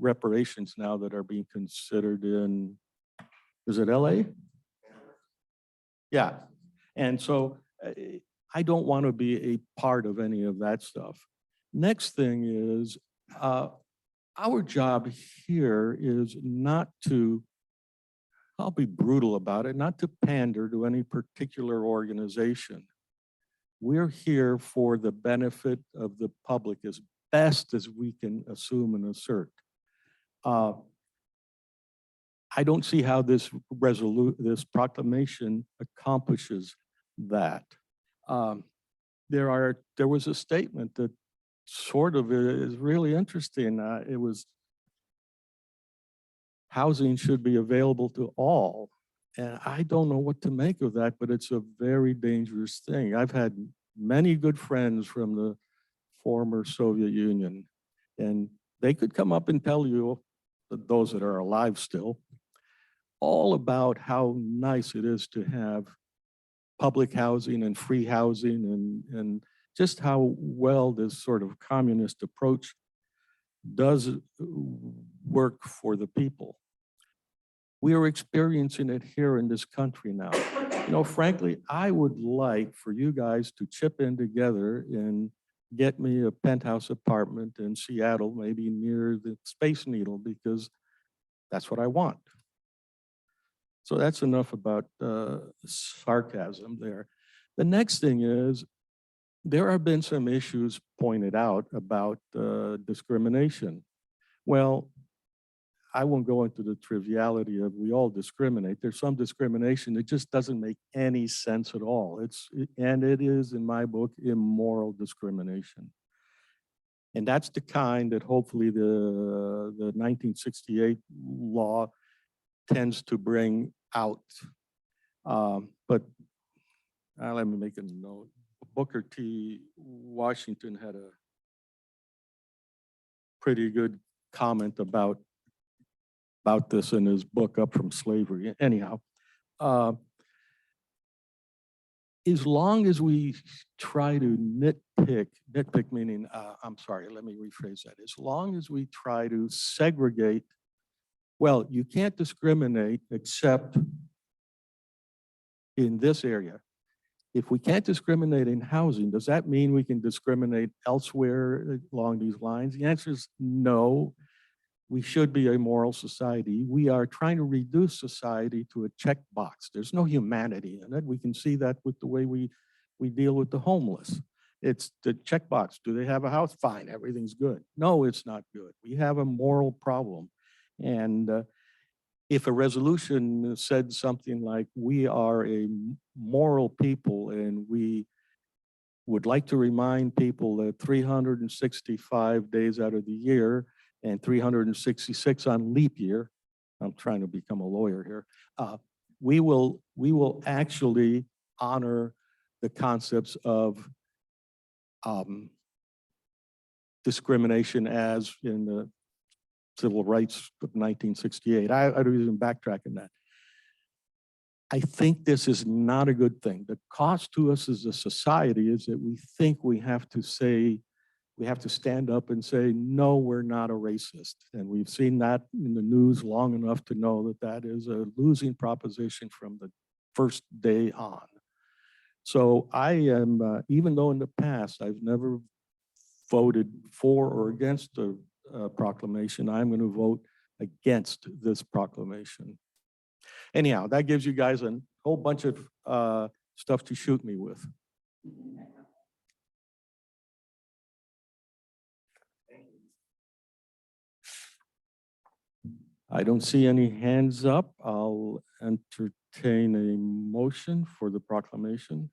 A: reparations now that are being considered in, is it LA? Yeah. And so I don't want to be a part of any of that stuff. Next thing is, our job here is not to, I'll be brutal about it, not to pander to any particular organization. We're here for the benefit of the public as best as we can assume and assert. I don't see how this proclamation accomplishes that. There was a statement that sort of is really interesting. It was, housing should be available to all. And I don't know what to make of that, but it's a very dangerous thing. I've had many good friends from the former Soviet Union, and they could come up and tell you, those that are alive still, all about how nice it is to have public housing and free housing, and just how well this sort of communist approach does work for the people. We are experiencing it here in this country now. You know, frankly, I would like for you guys to chip in together and get me a penthouse apartment in Seattle, maybe near the Space Needle, because that's what I want. So that's enough about sarcasm there. The next thing is, there have been some issues pointed out about discrimination. Well, I won't go into the triviality of we all discriminate. There's some discrimination that just doesn't make any sense at all. And it is, in my book, immoral discrimination. And that's the kind that hopefully the 1968 law tends to bring out. But let me make a note. Booker T. Washington had a pretty good comment about this in his book, Up from Slavery. Anyhow, as long as we try to nitpick meaning, I'm sorry, let me rephrase that. As long as we try to segregate, well, you can't discriminate except in this area. If we can't discriminate in housing, does that mean we can discriminate elsewhere along these lines? The answer is no. We should be a moral society. We are trying to reduce society to a checkbox. There's no humanity in it. We can see that with the way we deal with the homeless. It's the checkbox. Do they have a house? Fine, everything's good. No, it's not good. We have a moral problem. And if a resolution said something like, we are a moral people and we would like to remind people that 365 days out of the year and 366 on leap year, I'm trying to become a lawyer here, we will actually honor the concepts of discrimination as in the civil rights of 1968. I don't even backtrack in that. I think this is not a good thing. The cost to us as a society is that we think we have to say, we have to stand up and say, no, we're not a racist. And we've seen that in the news long enough to know that that is a losing proposition from the first day on. So I am, even though in the past I've never voted for or against the proclamation, I'm going to vote against this proclamation. Anyhow, that gives you guys a whole bunch of stuff to shoot me with. I don't see any hands up. I'll entertain a motion for the proclamation.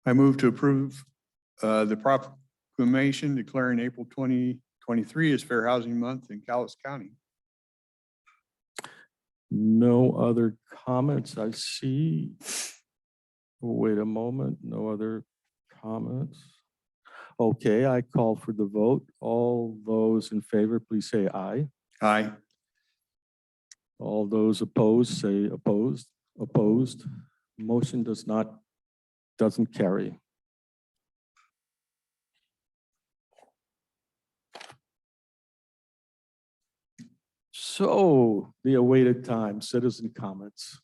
B: I move to approve the proclamation declaring April 2023 as Fair Housing Month in Cowlitz County.
A: No other comments I see. Wait a moment, no other comments. Okay, I call for the vote. All those in favor, please say aye.
B: Aye.
A: All those opposed, say opposed. Opposed. Motion doesn't carry. So the awaited time, citizen comments.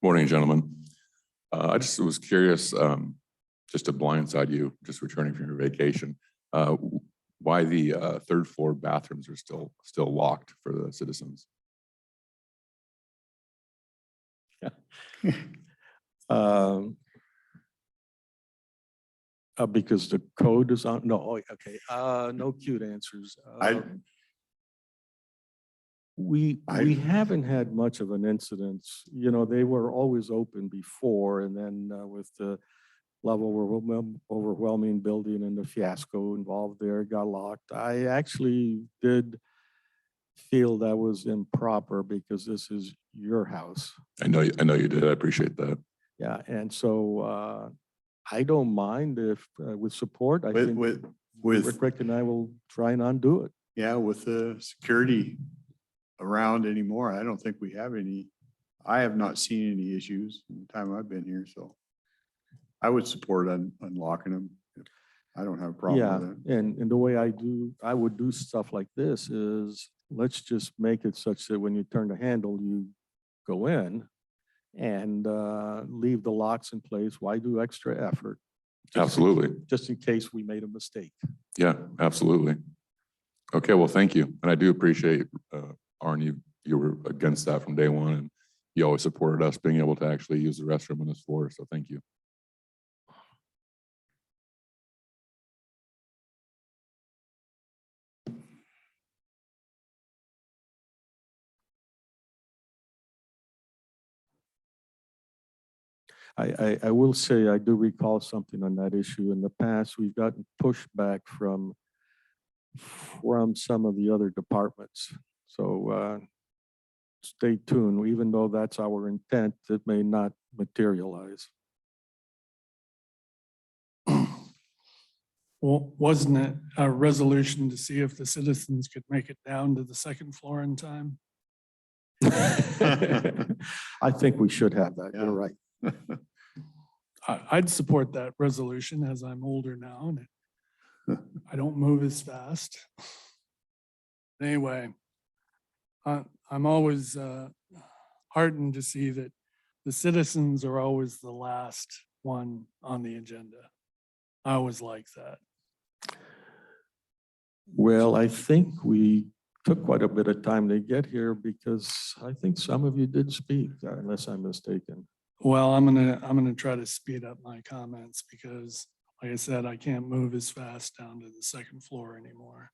N: Morning, gentlemen. I just was curious, just to blindside you, just returning from your vacation, why the third floor bathrooms are still locked for the citizens.
A: Because the code is on, no, okay, no cute answers. We haven't had much of an incident. You know, they were always open before, and then with the level overwhelming building and the fiasco involved there, it got locked. I actually did feel that was improper because this is your house.
N: I know you did. I appreciate that.
A: Yeah, and so I don't mind if with support. I think Rick and I will try and undo it.
B: Yeah, with the security around anymore, I don't think we have any. I have not seen any issues in the time I've been here, so I would support unlocking them. I don't have a problem with that.
A: And the way I would do stuff like this is, let's just make it such that when you turn the handle, you go in and leave the locks in place. Why do extra effort?
N: Absolutely.
A: Just in case we made a mistake.
N: Yeah, absolutely. Okay, well, thank you. And I do appreciate, Arne, you were against that from day one, and you always supported us being able to actually use the restroom on this floor. So thank you.
A: I will say I do recall something on that issue. In the past, we've gotten pushback from some of the other departments. So stay tuned. Even though that's our intent, it may not materialize.
D: Wasn't it a resolution to see if the citizens could make it down to the second floor in time?
A: I think we should have that. You're right.
D: I'd support that resolution as I'm older now and I don't move as fast. Anyway, I'm always heartened to see that the citizens are always the last one on the agenda. I always like that.
A: Well, I think we took quite a bit of time to get here because I think some of you did speak, unless I'm mistaken.
D: Well, I'm gonna try to speed up my comments because, like I said, I can't move as fast down to the second floor anymore.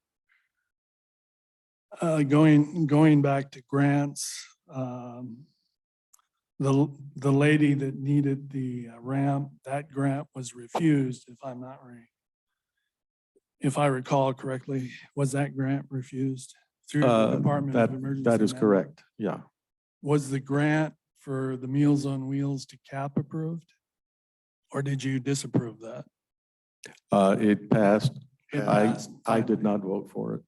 D: Going back to grants, the lady that needed the ramp, that grant was refused, if I'm not right. If I recall correctly, was that grant refused through the Department of Emergency
A: That is
D: Management?
A: correct. Yeah.
D: Was the grant for the Meals on Wheels to CAP approved? Or did you disapprove that?
A: It passed.
D: It
A: I
D: passed
A: did
D: finally.
A: not vote for it.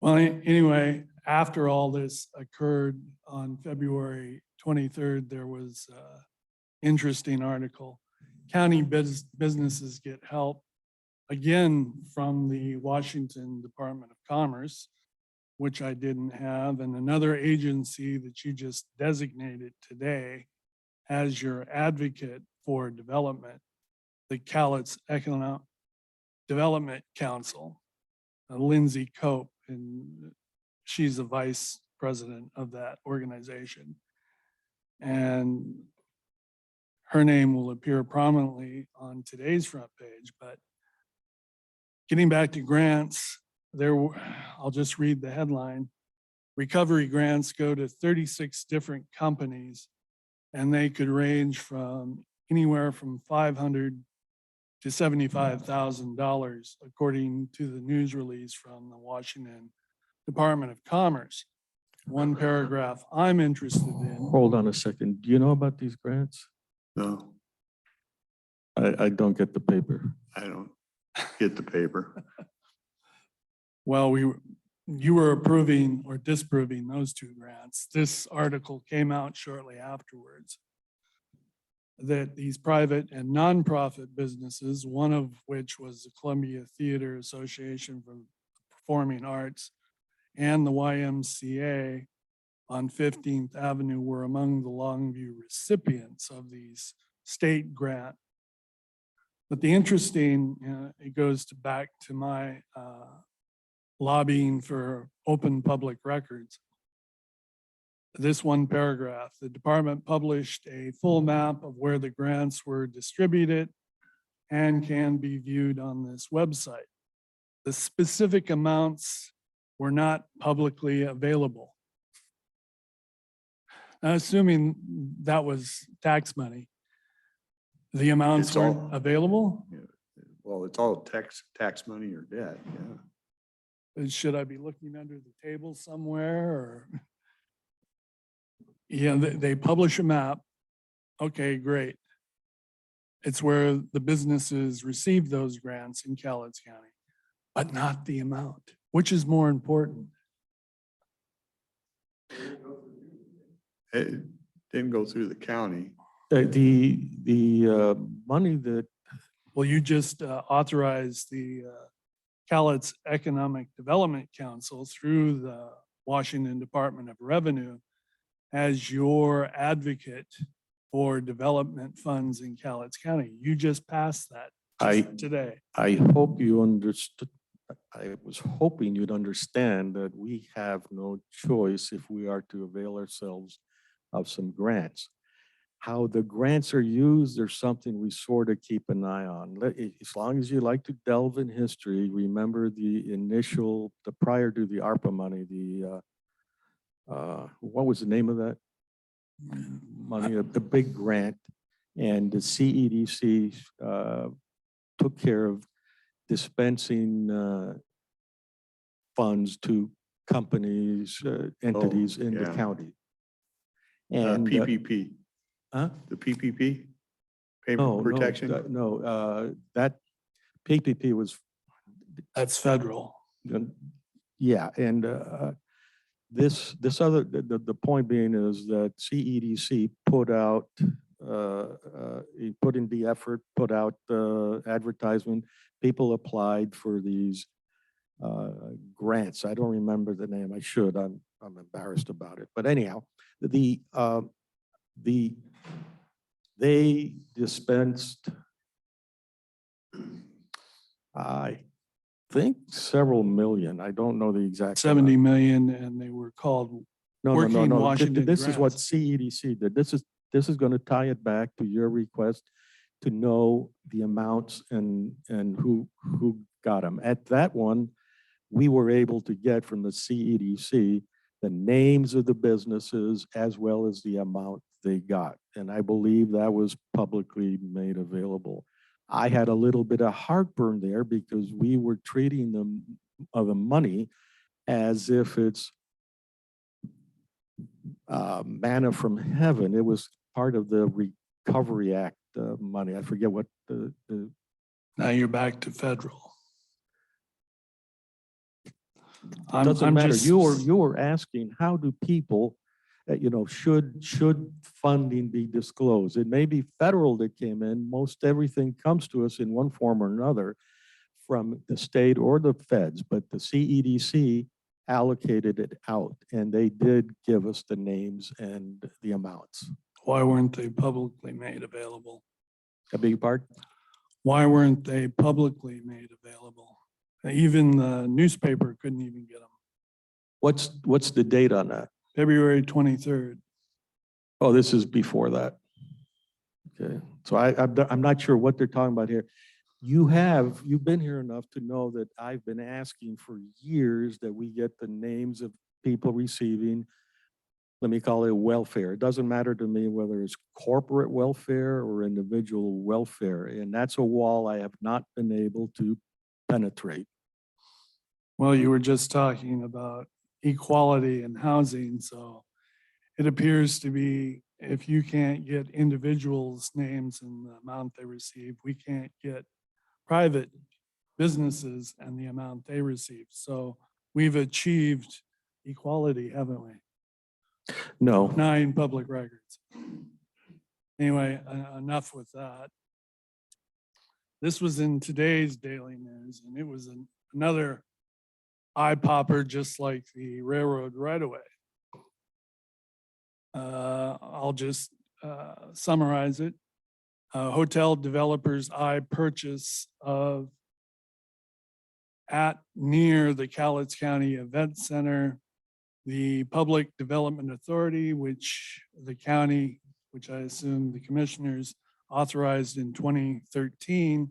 D: Well, anyway, after all this occurred on February 23rd, there was an interesting article. County businesses get help again from the Washington Department of Commerce, which I didn't have, and another agency that you just designated today as your advocate for development, the Cowlitz Economic Development Council, Lindsay Cope, and she's the vice president of that organization. And her name will appear prominently on today's front page, but getting back to grants, I'll just read the headline. Recovery grants go to 36 different companies, and they could range from anywhere from $500 to $75,000, according to the news release from the Washington Department of Commerce. One paragraph I'm interested in.
A: Hold on a second. Do you know about these grants?
B: No,
A: I don't get the paper.
B: I don't get the paper.
D: Well, you were approving or disproving those two grants. This article came out shortly afterwards that these private and nonprofit businesses, one of which was the Columbia Theater Association for Performing Arts and the YMCA on 15th Avenue, were among the Longview recipients of these state grant. But the interesting, it goes back to my lobbying for open public records. This one paragraph, the department published a full map of where the grants were distributed and can be viewed on this website. The specific amounts were not publicly available. Now, assuming that was tax money, the amounts
B: It's
D: weren't
B: all-
D: available?
B: Well, it's all tax money or debt, yeah.
D: Should I be looking under the table somewhere or? Yeah, they publish a map. Okay, great. It's where the businesses receive those grants in Cowlitz County, but not the amount. Which is more important?
B: It didn't go through the county.
A: The money that,
D: Well, you just authorized the Cowlitz Economic Development Council through the Washington Department of Revenue as your advocate for development funds in Cowlitz County. You just passed that today.
A: I hope you understood. I was hoping you'd understand that we have no choice if we are to avail ourselves of some grants. How the grants are used, there's something we sort of keep an eye on. As long as you like to delve in history, remember the prior to the ARPA money, what was the name of that money? The big grant, and the CEDC took care of dispensing funds to companies, entities in the
B: yeah.
A: county. And
B: PPP.
A: huh?
B: The PPP?
A: No,
B: Payment protection?
A: no, that PPP was,
D: That's federal.
A: yeah, and this other, the point being is that CEDC put out, he put in the effort, put out advertisement. People applied for these grants. I don't remember the name. I should. I'm embarrassed about it. But anyhow, they dispensed, I think, several million. I don't know the exact.
D: 70
A: amount.
D: million, and they were called
A: No, no, no,
D: working
A: no.
D: Washington
A: This is what
D: grants.
A: CEDC did. This is going to tie it back to your request to know the amounts and who got them. At that one, we were able to get from the CEDC the names of the businesses as well as the amount they got. And I believe that was publicly made available. I had a little bit of heartburn there because we were treating them of the money as if it's manna from heaven. It was part of the Recovery Act money. I forget what the
D: Now you're back to federal.
A: doesn't matter. You were asking, how do people, should funding be disclosed? It may be federal that came in. Most everything comes to us in one form or another from the state or the feds, but the CEDC allocated it out, and they did give us the names and the amounts.
D: Why weren't they publicly made available?
A: I beg your pardon?
D: Why weren't they publicly made available? Even the newspaper couldn't even get them.
A: What's the date on that?
D: February 23rd.
A: Oh, this is before that. Okay, so I'm not sure what they're talking about here. You've been here enough to know that I've been asking for years that we get the names of people receiving, let me call it welfare. It doesn't matter to me whether it's corporate welfare or individual welfare. And that's a wall I have not been able to penetrate.
D: Well, you were just talking about equality in housing, so it appears to be if you can't get individuals' names and the amount they receive, we can't get private businesses and the amount they receive. So we've achieved equality, haven't we?
A: No.
D: 9 public records. Anyway, enough with that. This was in today's Daily News, and it was another eye popper, just like the railroad right away. I'll just summarize it. Hotel developers' eye purchase of near the Cowlitz County Event Center, the Public Development Authority, which the county, which I assume the commissioners authorized in 2013.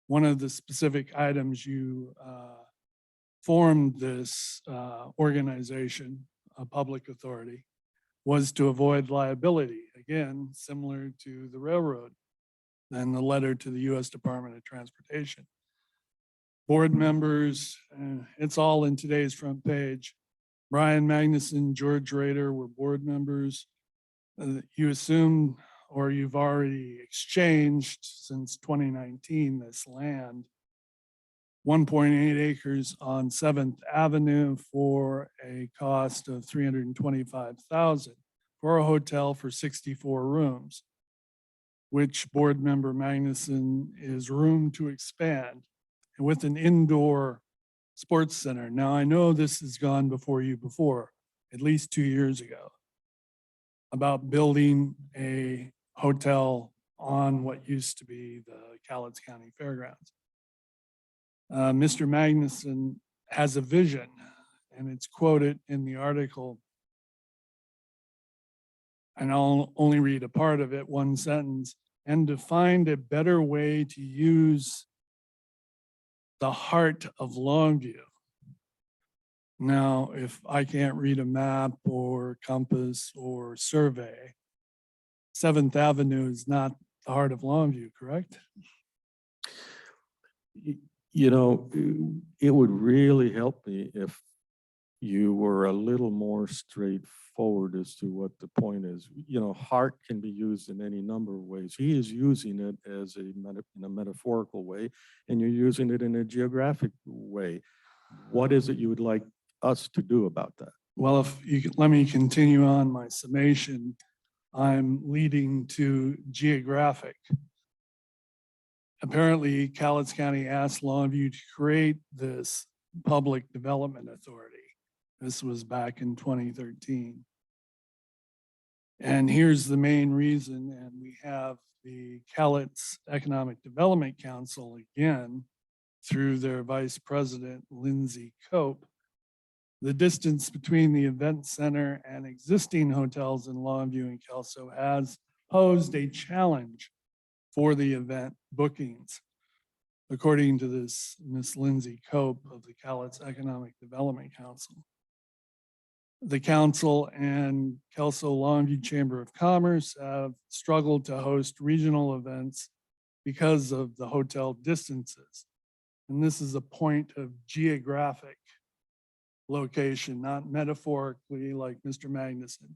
D: One of the specific items you formed this organization, a public authority, was to avoid liability, again, similar to the railroad and the letter to the U.S. Department of Transportation. Board members, it's all in today's front page. Brian Magnuson, George Rader were board members. You assume, or you've already exchanged since 2019, this land, 1.8 acres on 7th Avenue for a cost of $325,000 for a hotel for 64 rooms, which board member Magnuson is room to expand and with an indoor sports center. Now, I know this has gone before you before, at least 2 years ago, about building a hotel on what used to be the Cowlitz County Fairgrounds. Mr. Magnuson has a vision, and it's quoted in the article, and I'll only read a part of it, one sentence, and to find a better way to use the heart of Longview. Now, if I can't read a map or compass or survey, 7th Avenue is not the heart of Longview, correct?
A: You know, it would really help me if you were a little more straightforward as to what the point is. You know, heart can be used in any number of ways. He is using it as in a metaphorical way, and you're using it in a geographic way. What is it you would like us to do about that?
D: Well, if you could let me continue on my summation, I'm leading to geographic. Apparently, Cowlitz County asked Longview to create this public development authority. This was back in 2013. And here's the main reason, and we have the Cowlitz Economic Development Council again through their vice president, Lindsay Cope. The distance between the event center and existing hotels in Longview and Kelso has posed a challenge for the event bookings. According to this Miss Lindsay Cope of the Cowlitz Economic Development Council. The council and Kelso Longview Chamber of Commerce have struggled to host regional events because of the hotel distances. And this is a point of geographic location, not metaphorically like Mr. Magnuson.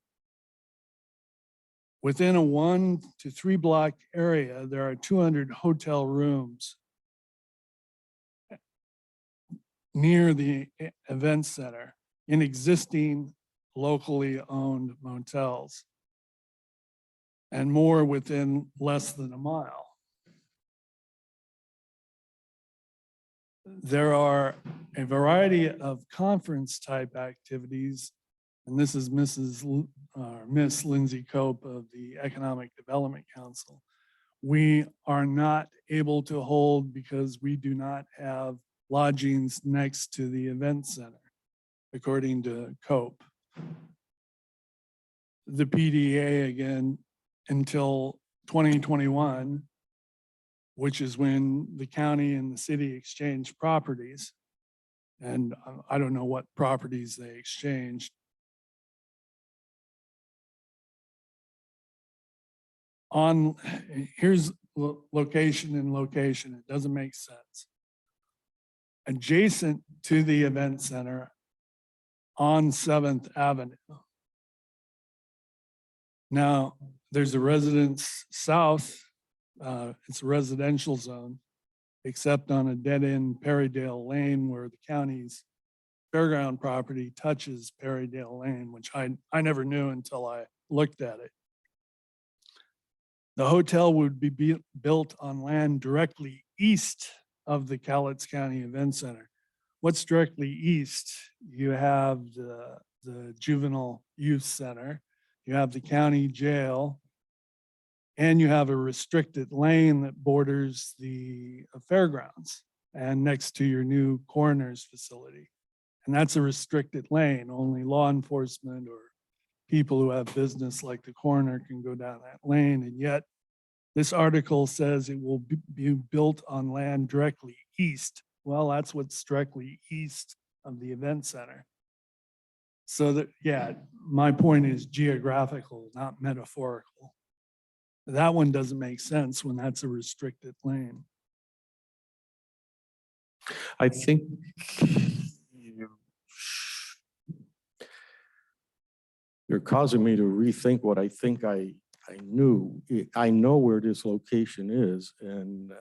D: Within a 1 to 3 block area, there are 200 hotel rooms near the event center in existing locally owned motels, and more within less than a mile. There are a variety of conference type activities, and this is Miss Lindsay Cope of the Economic Development Council. We are not able to hold because we do not have lodgings next to the event center, according to Cope. The PDA again until 2021, which is when the county and the city exchanged properties. And I don't know what properties they exchanged. Here's location and location. It doesn't make sense. Adjacent to the event center on 7th Avenue. Now, there's a residence south, it's a residential zone, except on a dead-end Perrydale Lane where the county's fairground property touches Perrydale Lane, which I never knew until I looked at it. The hotel would be built on land directly east of the Cowlitz County Event Center. What's directly east? You have the Juvenile Youth Center, you have the county jail, and you have a restricted lane that borders the fairgrounds and next to your new coroner's facility. And that's a restricted lane. Only law enforcement or people who have business like the coroner can go down that lane. And yet this article says it will be built on land directly east. Well, that's what's directly east of the event center. So that, yeah, my point is geographical, not metaphorical. That one doesn't make sense when that's a restricted lane.
A: I think you're causing me to rethink what I think I knew. I know where this location is, and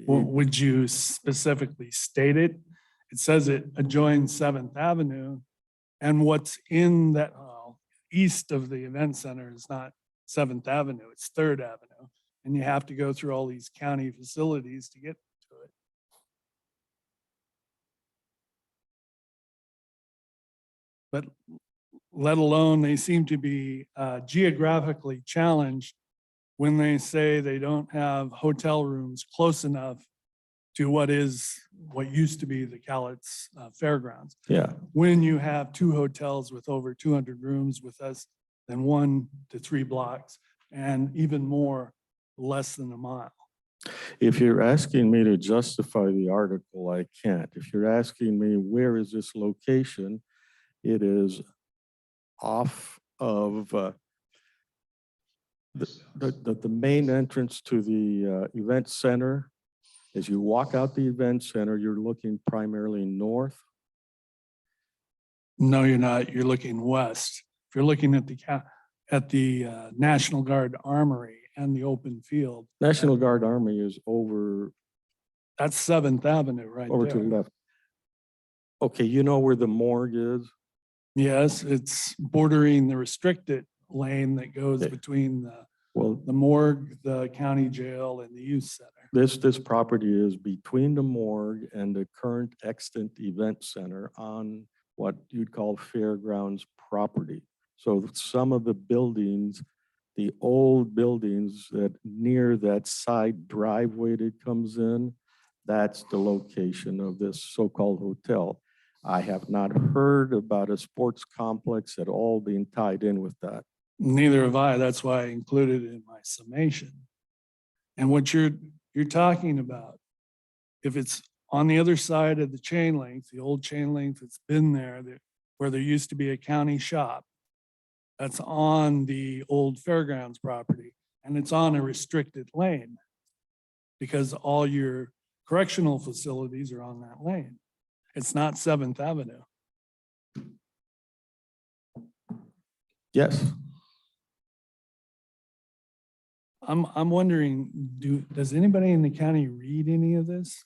D: Well, would you specifically state it? It says it adjoins 7th Avenue, and what's in that east of the event center is not 7th Avenue, it's 3rd Avenue. And you have to go through all these county facilities to get to it. But let alone they seem to be geographically challenged when they say they don't have hotel rooms close enough to what used to be the Cowlitz Fairgrounds.
A: yeah,
D: When you have 2 hotels with over 200 rooms with us than 1 to 3 blocks, and even more, less than a mile.
A: if you're asking me to justify the article, I can't. If you're asking me where is this location, it is off of the main entrance to the event center. As you walk out the event center, you're looking primarily north.
D: No, you're not. You're looking west. If you're looking at the National Guard Armory and the open field,
A: National Guard Army is over,
D: that's 7th Avenue right
A: over to the
D: there.
A: left. Okay, you know where the morgue is?
D: Yes, it's bordering the restricted lane that goes
A: Okay.
D: between
A: Well,
D: the morgue, the county jail, and the youth center.
A: this property is between the morgue and the current extant event center on what you'd call fairgrounds property. So some of the buildings, the old buildings that near that side driveway that comes in, that's the location of this so-called hotel. I have not heard about a sports complex at all being tied in with that.
D: Neither have I. That's why I included it in my summation. And what you're talking about, if it's on the other side of the chain link, the old chain link that's been there, where there used to be a county shop, that's on the old fairgrounds property, and it's on a restricted lane because all your correctional facilities are on that lane. It's not 7th Avenue.
A: Yes.
D: I'm wondering, does anybody in the county read any of this?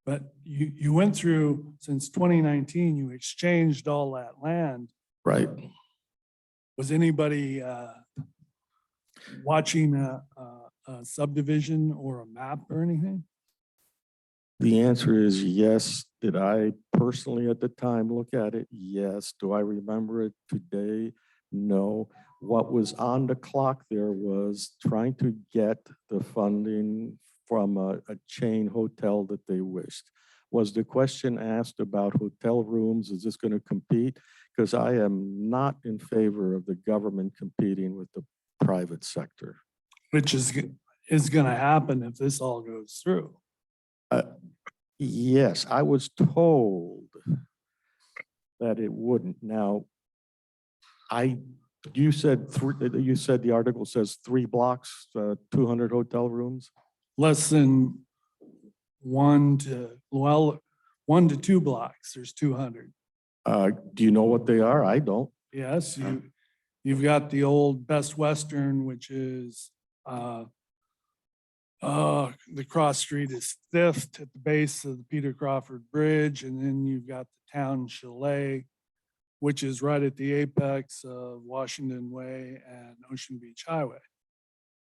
D: But you went through, since 2019, you exchanged all that land.
A: Right.
D: Was anybody watching a subdivision or a map or anything?
A: The answer is yes. Did I personally at the time look at it? Yes. Do I remember it today? No. What was on the clock there was trying to get the funding from a chain hotel that they wished. Was the question asked about hotel rooms? Is this going to compete? Because I am not in favor of the government competing with the private sector.
D: Which is going to happen if this all goes through.
A: Yes, I was told that it wouldn't. Now, you said the article says 3 blocks, 200 hotel rooms.
D: Less than 1 to 2 blocks, there's 200.
A: Do you know what they are? I don't.
D: Yes, you've got the old Best Western, which is the cross street is 5th at the base of the Peter Crawford Bridge, and then you've got the Town Chalet, which is right at the apex of Washington Way and Ocean Beach Highway.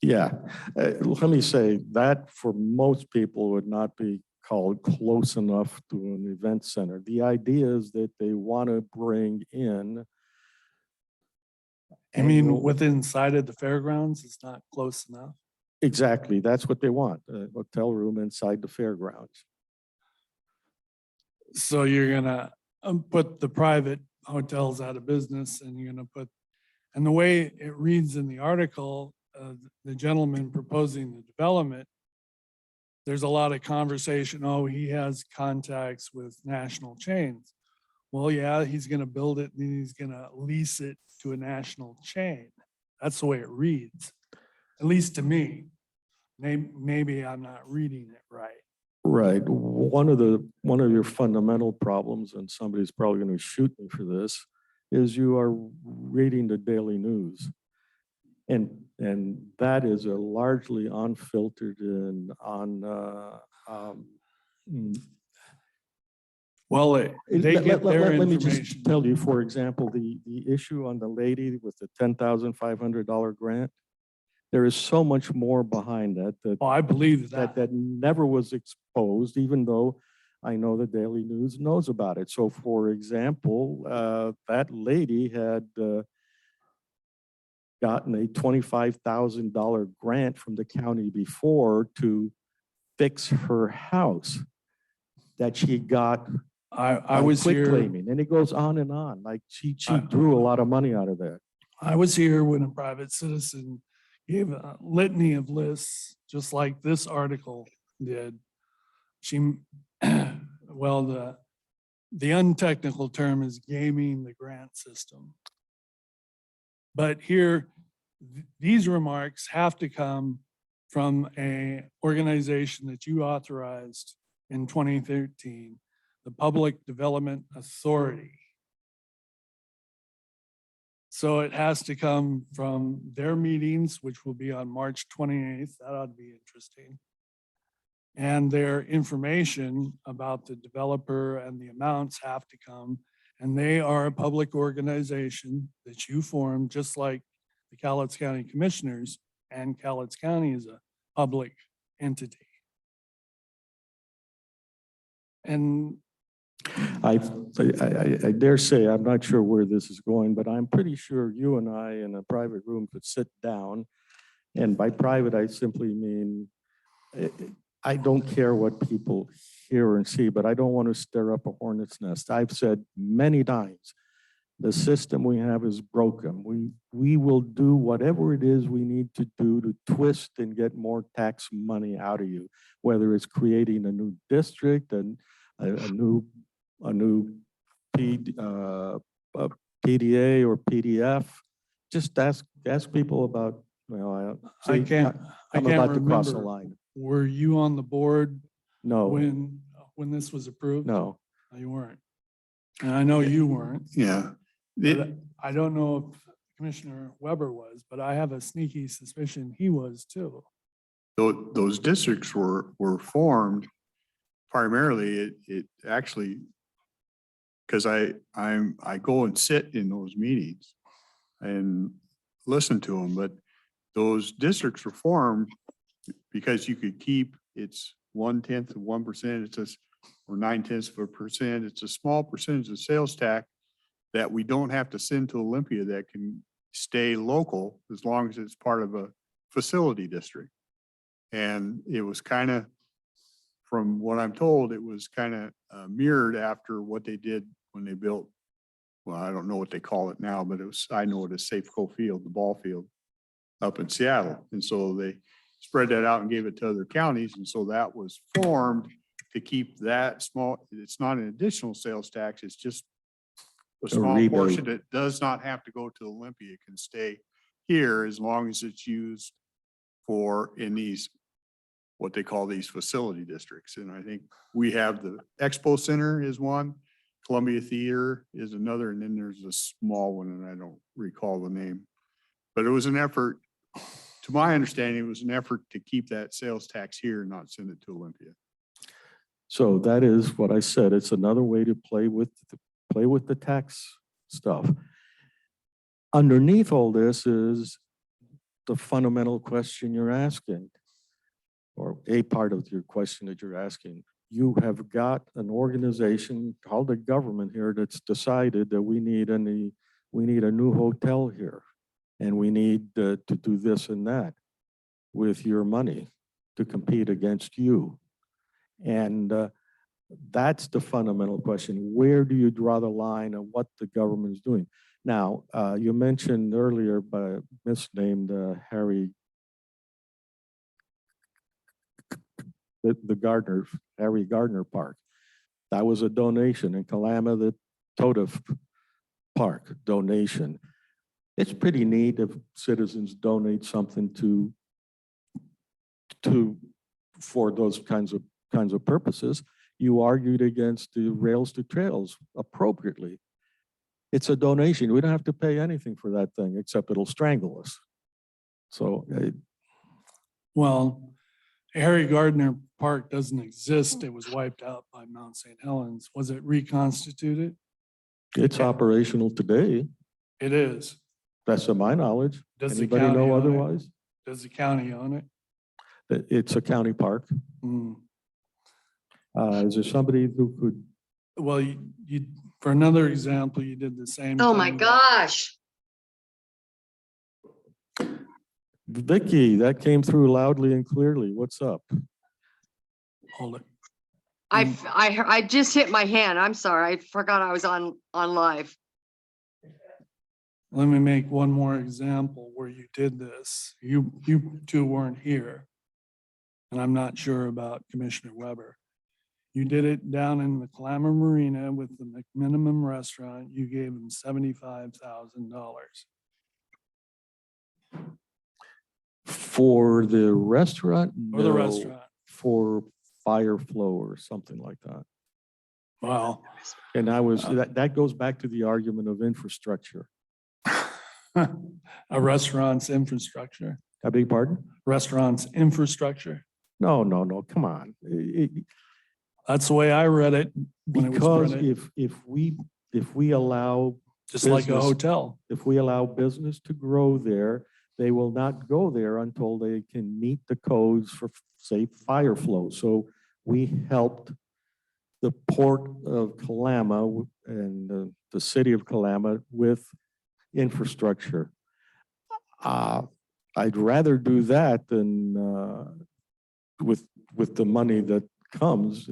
A: Yeah, let me say that for most people would not be called close enough to an event center. The idea is that they want to bring in.
D: I mean, within inside of the fairgrounds, it's not close enough.
A: Exactly, that's what they want, a hotel room inside the fairgrounds.
D: So you're gonna put the private hotels out of business, and you're gonna put, and the way it reads in the article, the gentleman proposing the development, there's a lot of conversation, oh, he has contacts with national chains. Well, yeah, he's gonna build it and then he's gonna lease it to a national chain. That's the way it reads, at least to me. Maybe I'm not reading it right.
A: Right. One of your fundamental problems, and somebody's probably going to shoot me for this, is you are reading the daily news. And that is a largely unfiltered and
D: Well, they get their
A: let me
D: information.
A: just tell you, for example, the issue on the lady with the $10,500 grant. There is so much more behind that
D: Oh, I believe that.
A: that never was exposed, even though I know the Daily News knows about it. So for example, that lady had gotten a $25,000 grant from the county before to fix her house that she got
D: I was here.
A: claiming, and it goes on and on. Like she drew a lot of money out of that.
D: I was here when a private citizen gave a litany of lists, just like this article did. She, well, the untechnical term is gaming the grant system. But here, these remarks have to come from an organization that you authorized in 2013, the Public Development Authority. So it has to come from their meetings, which will be on March 28th. That ought to be interesting. And their information about the developer and the amounts have to come. And they are a public organization that you form, just like the Cowlitz County Commissioners, and Cowlitz County is a public entity. And
A: I dare say, I'm not sure where this is going, but I'm pretty sure you and I in a private room could sit down. And by private, I simply mean, I don't care what people hear and see, but I don't want to stir up a hornet's nest. I've said many times, the system we have is broken. We will do whatever it is we need to do to twist and get more tax money out of you, whether it's creating a new district and a new PDA or PDF. Just ask people about, well,
D: I can't
A: I'm about to cross the
D: remember.
A: line.
D: Were you on the board
A: No,
D: when this was approved?
A: no.
D: No, you weren't. And I know you weren't.
B: Yeah.
D: But I don't know if Commissioner Weber was, but I have a sneaky suspicion he was too.
B: Those districts were formed primarily, it actually, because I go and sit in those meetings and listen to them, but those districts were formed because you could keep, it's 1/10 of 1%, it's just, or 0.9%. It's a small percentage of sales tax that we don't have to send to Olympia that can stay local as long as it's part of a facility district. And it was kind of, from what I'm told, it was kind of mirrored after what they did when they built, well, I don't know what they call it now, but it was, I know it as Safeco Field, the ball field up in Seattle. And so they spread that out and gave it to other counties. And so that was formed to keep that small, it's not an additional sales tax, it's just a small
A: rebate.
B: portion that does not have to go to Olympia. It can stay here as long as it's used for in these, what they call these facility districts. And I think we have the Expo Center is one, Columbia Theater is another, and then there's a small one, and I don't recall the name. But it was an effort, to my understanding, it was an effort to keep that sales tax here and not send it to Olympia.
A: So that is what I said. It's another way to play with the tax stuff. Underneath all this is the fundamental question you're asking, or a part of your question that you're asking. You have got an organization called the government here that's decided that we need a new hotel here, and we need to do this and that with your money to compete against you. And that's the fundamental question. Where do you draw the line on what the government's doing? Now, you mentioned earlier by misnamed Harry, the Gardner, Harry Gardner Park. That was a donation, in Kalama, the Toda Park donation. It's pretty neat if citizens donate something for those kinds of purposes. You argued against the Rails to Trails appropriately. It's a donation. We don't have to pay anything for that thing, except it'll strangle us. So,
D: Well, Harry Gardner Park doesn't exist. It was wiped out by Mt.St.Helens. Was it reconstituted?
A: it's operational today.
D: It is.
A: That's to my knowledge.
D: Does the
A: Anybody
D: county
A: know
D: own it?
A: otherwise?
D: Does the county own it?
A: It's a county park.
D: Hmm.
A: Is there somebody who could,
D: Well, you, for another example, you did the same.
O: Oh my
D: thing.
O: gosh.
A: Vicky, that came through loudly and clearly. What's up?
D: Hold it.
O: I just hit my hand. I'm sorry. I forgot I was on live.
D: Let me make one more example where you did this. You two weren't here. And I'm not sure about Commissioner Weber. You did it down in the Kalama Marina with the McMinimum restaurant. You gave them $75,000.
A: For the restaurant?
D: For the
A: No,
D: restaurant.
A: For fire flow or something like that.
D: Wow.
A: And that goes back to the argument of infrastructure.
D: A restaurant's infrastructure,
A: I beg your pardon?
D: restaurant's infrastructure.
A: No, no, no, come on.
D: That's the way I read it. when it was
A: Because
D: printed.
A: if we allow
D: Just like a
A: business-
D: hotel.
A: if we allow business to grow there, they will not go there until they can meet the codes for, say, fire flow. So we helped the port of Kalama and the city of Kalama with infrastructure. I'd rather do that than with the money that comes,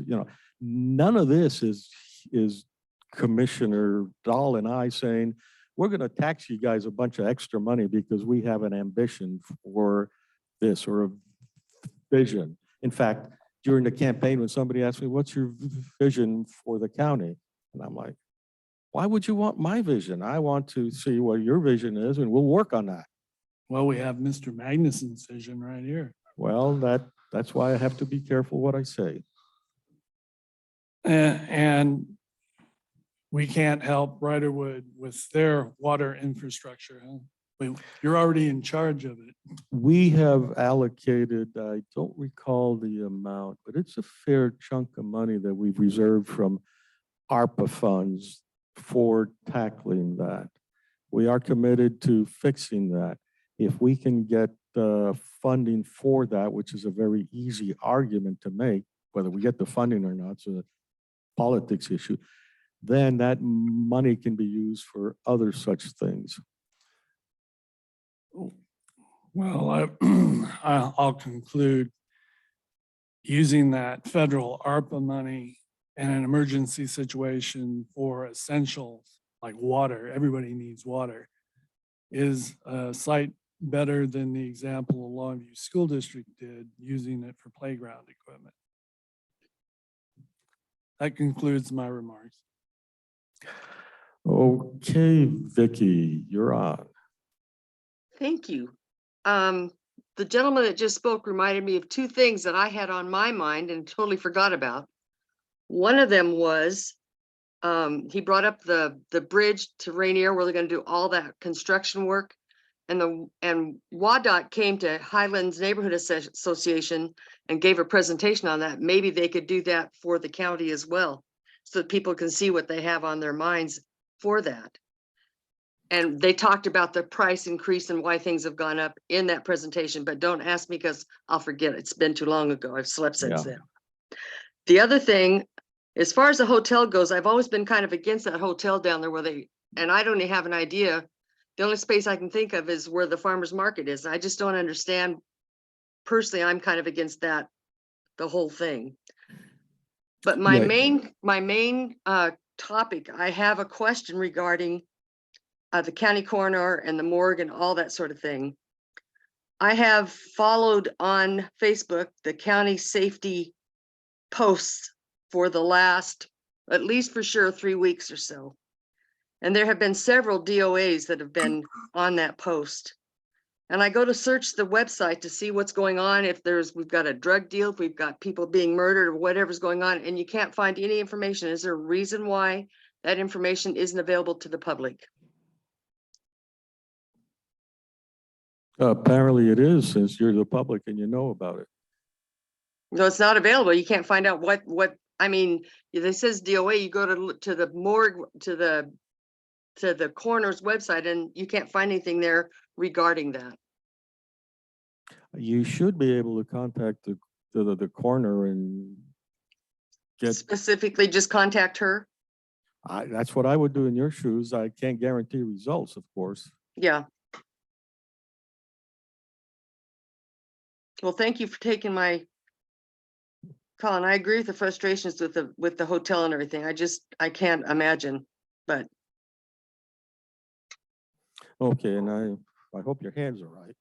A: none of this is Commissioner Dahl and I saying, we're going to tax you guys a bunch of extra money because we have an ambition for this or a vision. In fact, during the campaign, when somebody asked me, what's your vision for the county? And I'm like, why would you want my vision? I want to see what your vision is and we'll work on that.
D: Well, we have Mr. Magnuson's vision right here.
A: Well, that's why I have to be careful what I say.
D: And we can't help Riderwood with their water infrastructure, huh? You're already in charge of it.
A: We have allocated, I don't recall the amount, but it's a fair chunk of money that we've reserved from ARPA funds for tackling that. We are committed to fixing that. If we can get funding for that, which is a very easy argument to make, whether we get the funding or not, it's a politics issue, then that money can be used for other such things.
D: Well, I'll conclude using that federal ARPA money in an emergency situation for essentials like water, everybody needs water, is a slight better than the example of Longview School District did using it for playground equipment. That concludes my remarks.
A: Okay, Vicky, you're on.
O: Thank you. The gentleman that just spoke reminded me of two things that I had on my mind and totally forgot about. One of them was, he brought up the bridge to Rainier where they're gonna do all that construction work. And WSDOT came to Highlands Neighborhood Association and gave a presentation on that. Maybe they could do that for the county as well, so that people can see what they have on their minds for that. And they talked about the price increase and why things have gone up in that presentation, but don't ask me because I'll forget. It's been too long ago. I've slept since then. The other thing, as far as the hotel goes, I've always been kind of against that hotel down there and I don't even have an idea. The only space I can think of is where the farmer's market is. I just don't understand. Personally, I'm kind of against that, the whole thing. But my main topic, I have a question regarding the county coroner and the morgue and all that sort of thing. I have followed on Facebook the county safety posts for the last, at least for sure, 3 weeks or so. And there have been several DOAs that have been on that post. And I go to search the website to see what's going on. If we've got a drug deal, if we've got people being murdered or whatever's going on, and you can't find any information. Is there a reason why that information isn't available to the public?
A: Apparently it is, since you're the public and you know about it.
O: No, it's not available. You can't find out what, I mean, it says DOA, you go to the morgue, to the coroner's website, and you can't find anything there regarding that.
A: You should be able to contact the coroner and get,
O: Specifically, just contact her.
A: that's what I would do in your shoes. I can't guarantee results, of course.
O: Yeah. Well, thank you for taking my call, and I agree with the frustrations with the hotel and everything. I can't imagine, but.
A: Okay, and I hope your hands are right.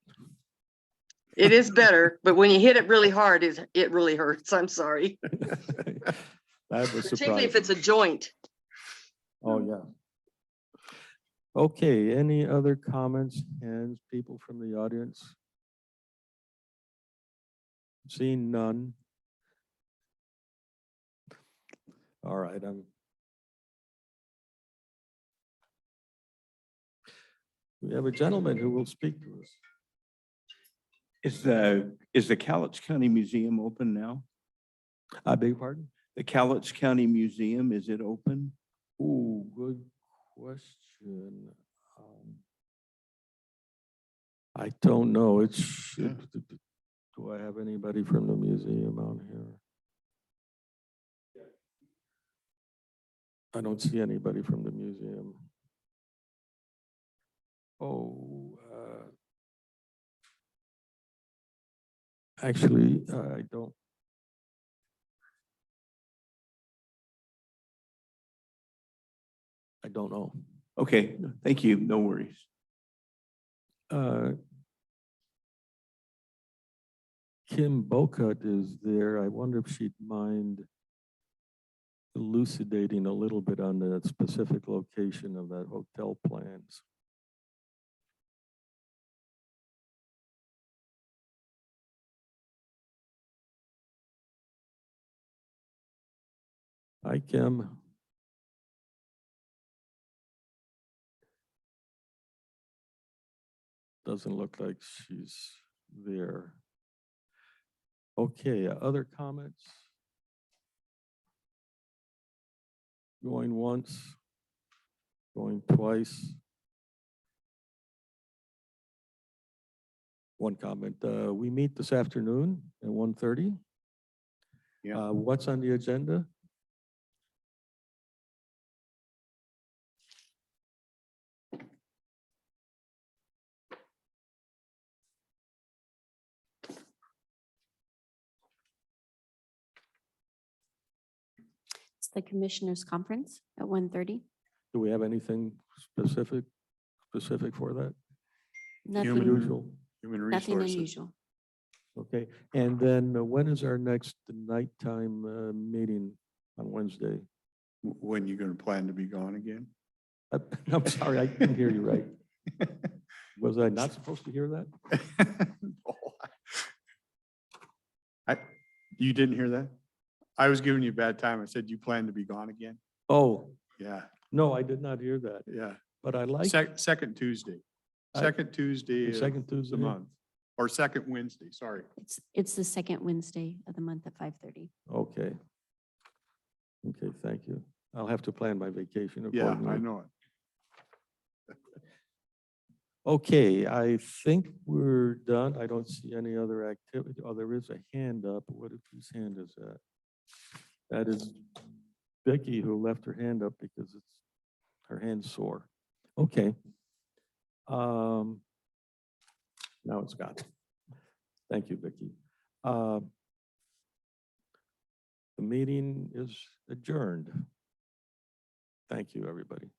O: It is better, but when you hit it really hard, it really hurts. I'm sorry.
A: That was
O: Particularly if
A: surprising.
O: it's a joint.
A: Oh, yeah. Okay, any other comments, hands, people from the audience? Seeing none. All right, We have a gentleman who will speak to us.
P: Is the Cowlitz County Museum open now?
A: I beg your pardon?
P: The Cowlitz County Museum, is it open?
A: Oh, good question. I don't know. Do I have anybody from the museum on here? I don't see anybody from the museum. Oh, actually, I don't. I don't know.
P: Okay, thank you. No worries.
A: Kim Bocut is there. I wonder if she'd mind elucidating a little bit on the specific location of that hotel plans. Hi, Kim. Doesn't look like she's there. Okay, other comments? Going once, going twice. One comment, we meet this afternoon at 1:30.
B: Yeah.
A: What's on the agenda?
Q: It's the Commissioners Conference at 1:30.
A: Do we have anything specific for that?
Q: Nothing,
A: Unusual?
B: Human
Q: nothing
B: resources.
Q: unusual.
A: Okay, and then when is our next nighttime meeting on Wednesday?
B: When you gonna plan to be gone again?
A: I'm sorry, I didn't hear you right. Was I not supposed to hear that?
B: You didn't hear that? I was giving you a bad time. I said, you plan to be gone again?
A: Oh,
B: Yeah,
A: no, I did not hear that,
B: yeah.
A: but I like
B: Second Tuesday.
A: I-
B: Second Tuesday
A: the
B: of
A: second
B: the
A: Tuesday.
B: month, or second Wednesday, sorry.
Q: It's the second Wednesday of the month at 5:30.
A: Okay. Okay, thank you. I'll have to plan my vacation
B: Yeah,
A: accordingly.
B: I know it.
A: Okay, I think we're done. I don't see any other activity. Oh, there is a hand up. Whose hand is that? That is Vicky, who left her hand up because her hand's sore. Okay. Now it's gone. Thank you, Vicky. The meeting is adjourned. Thank you, everybody.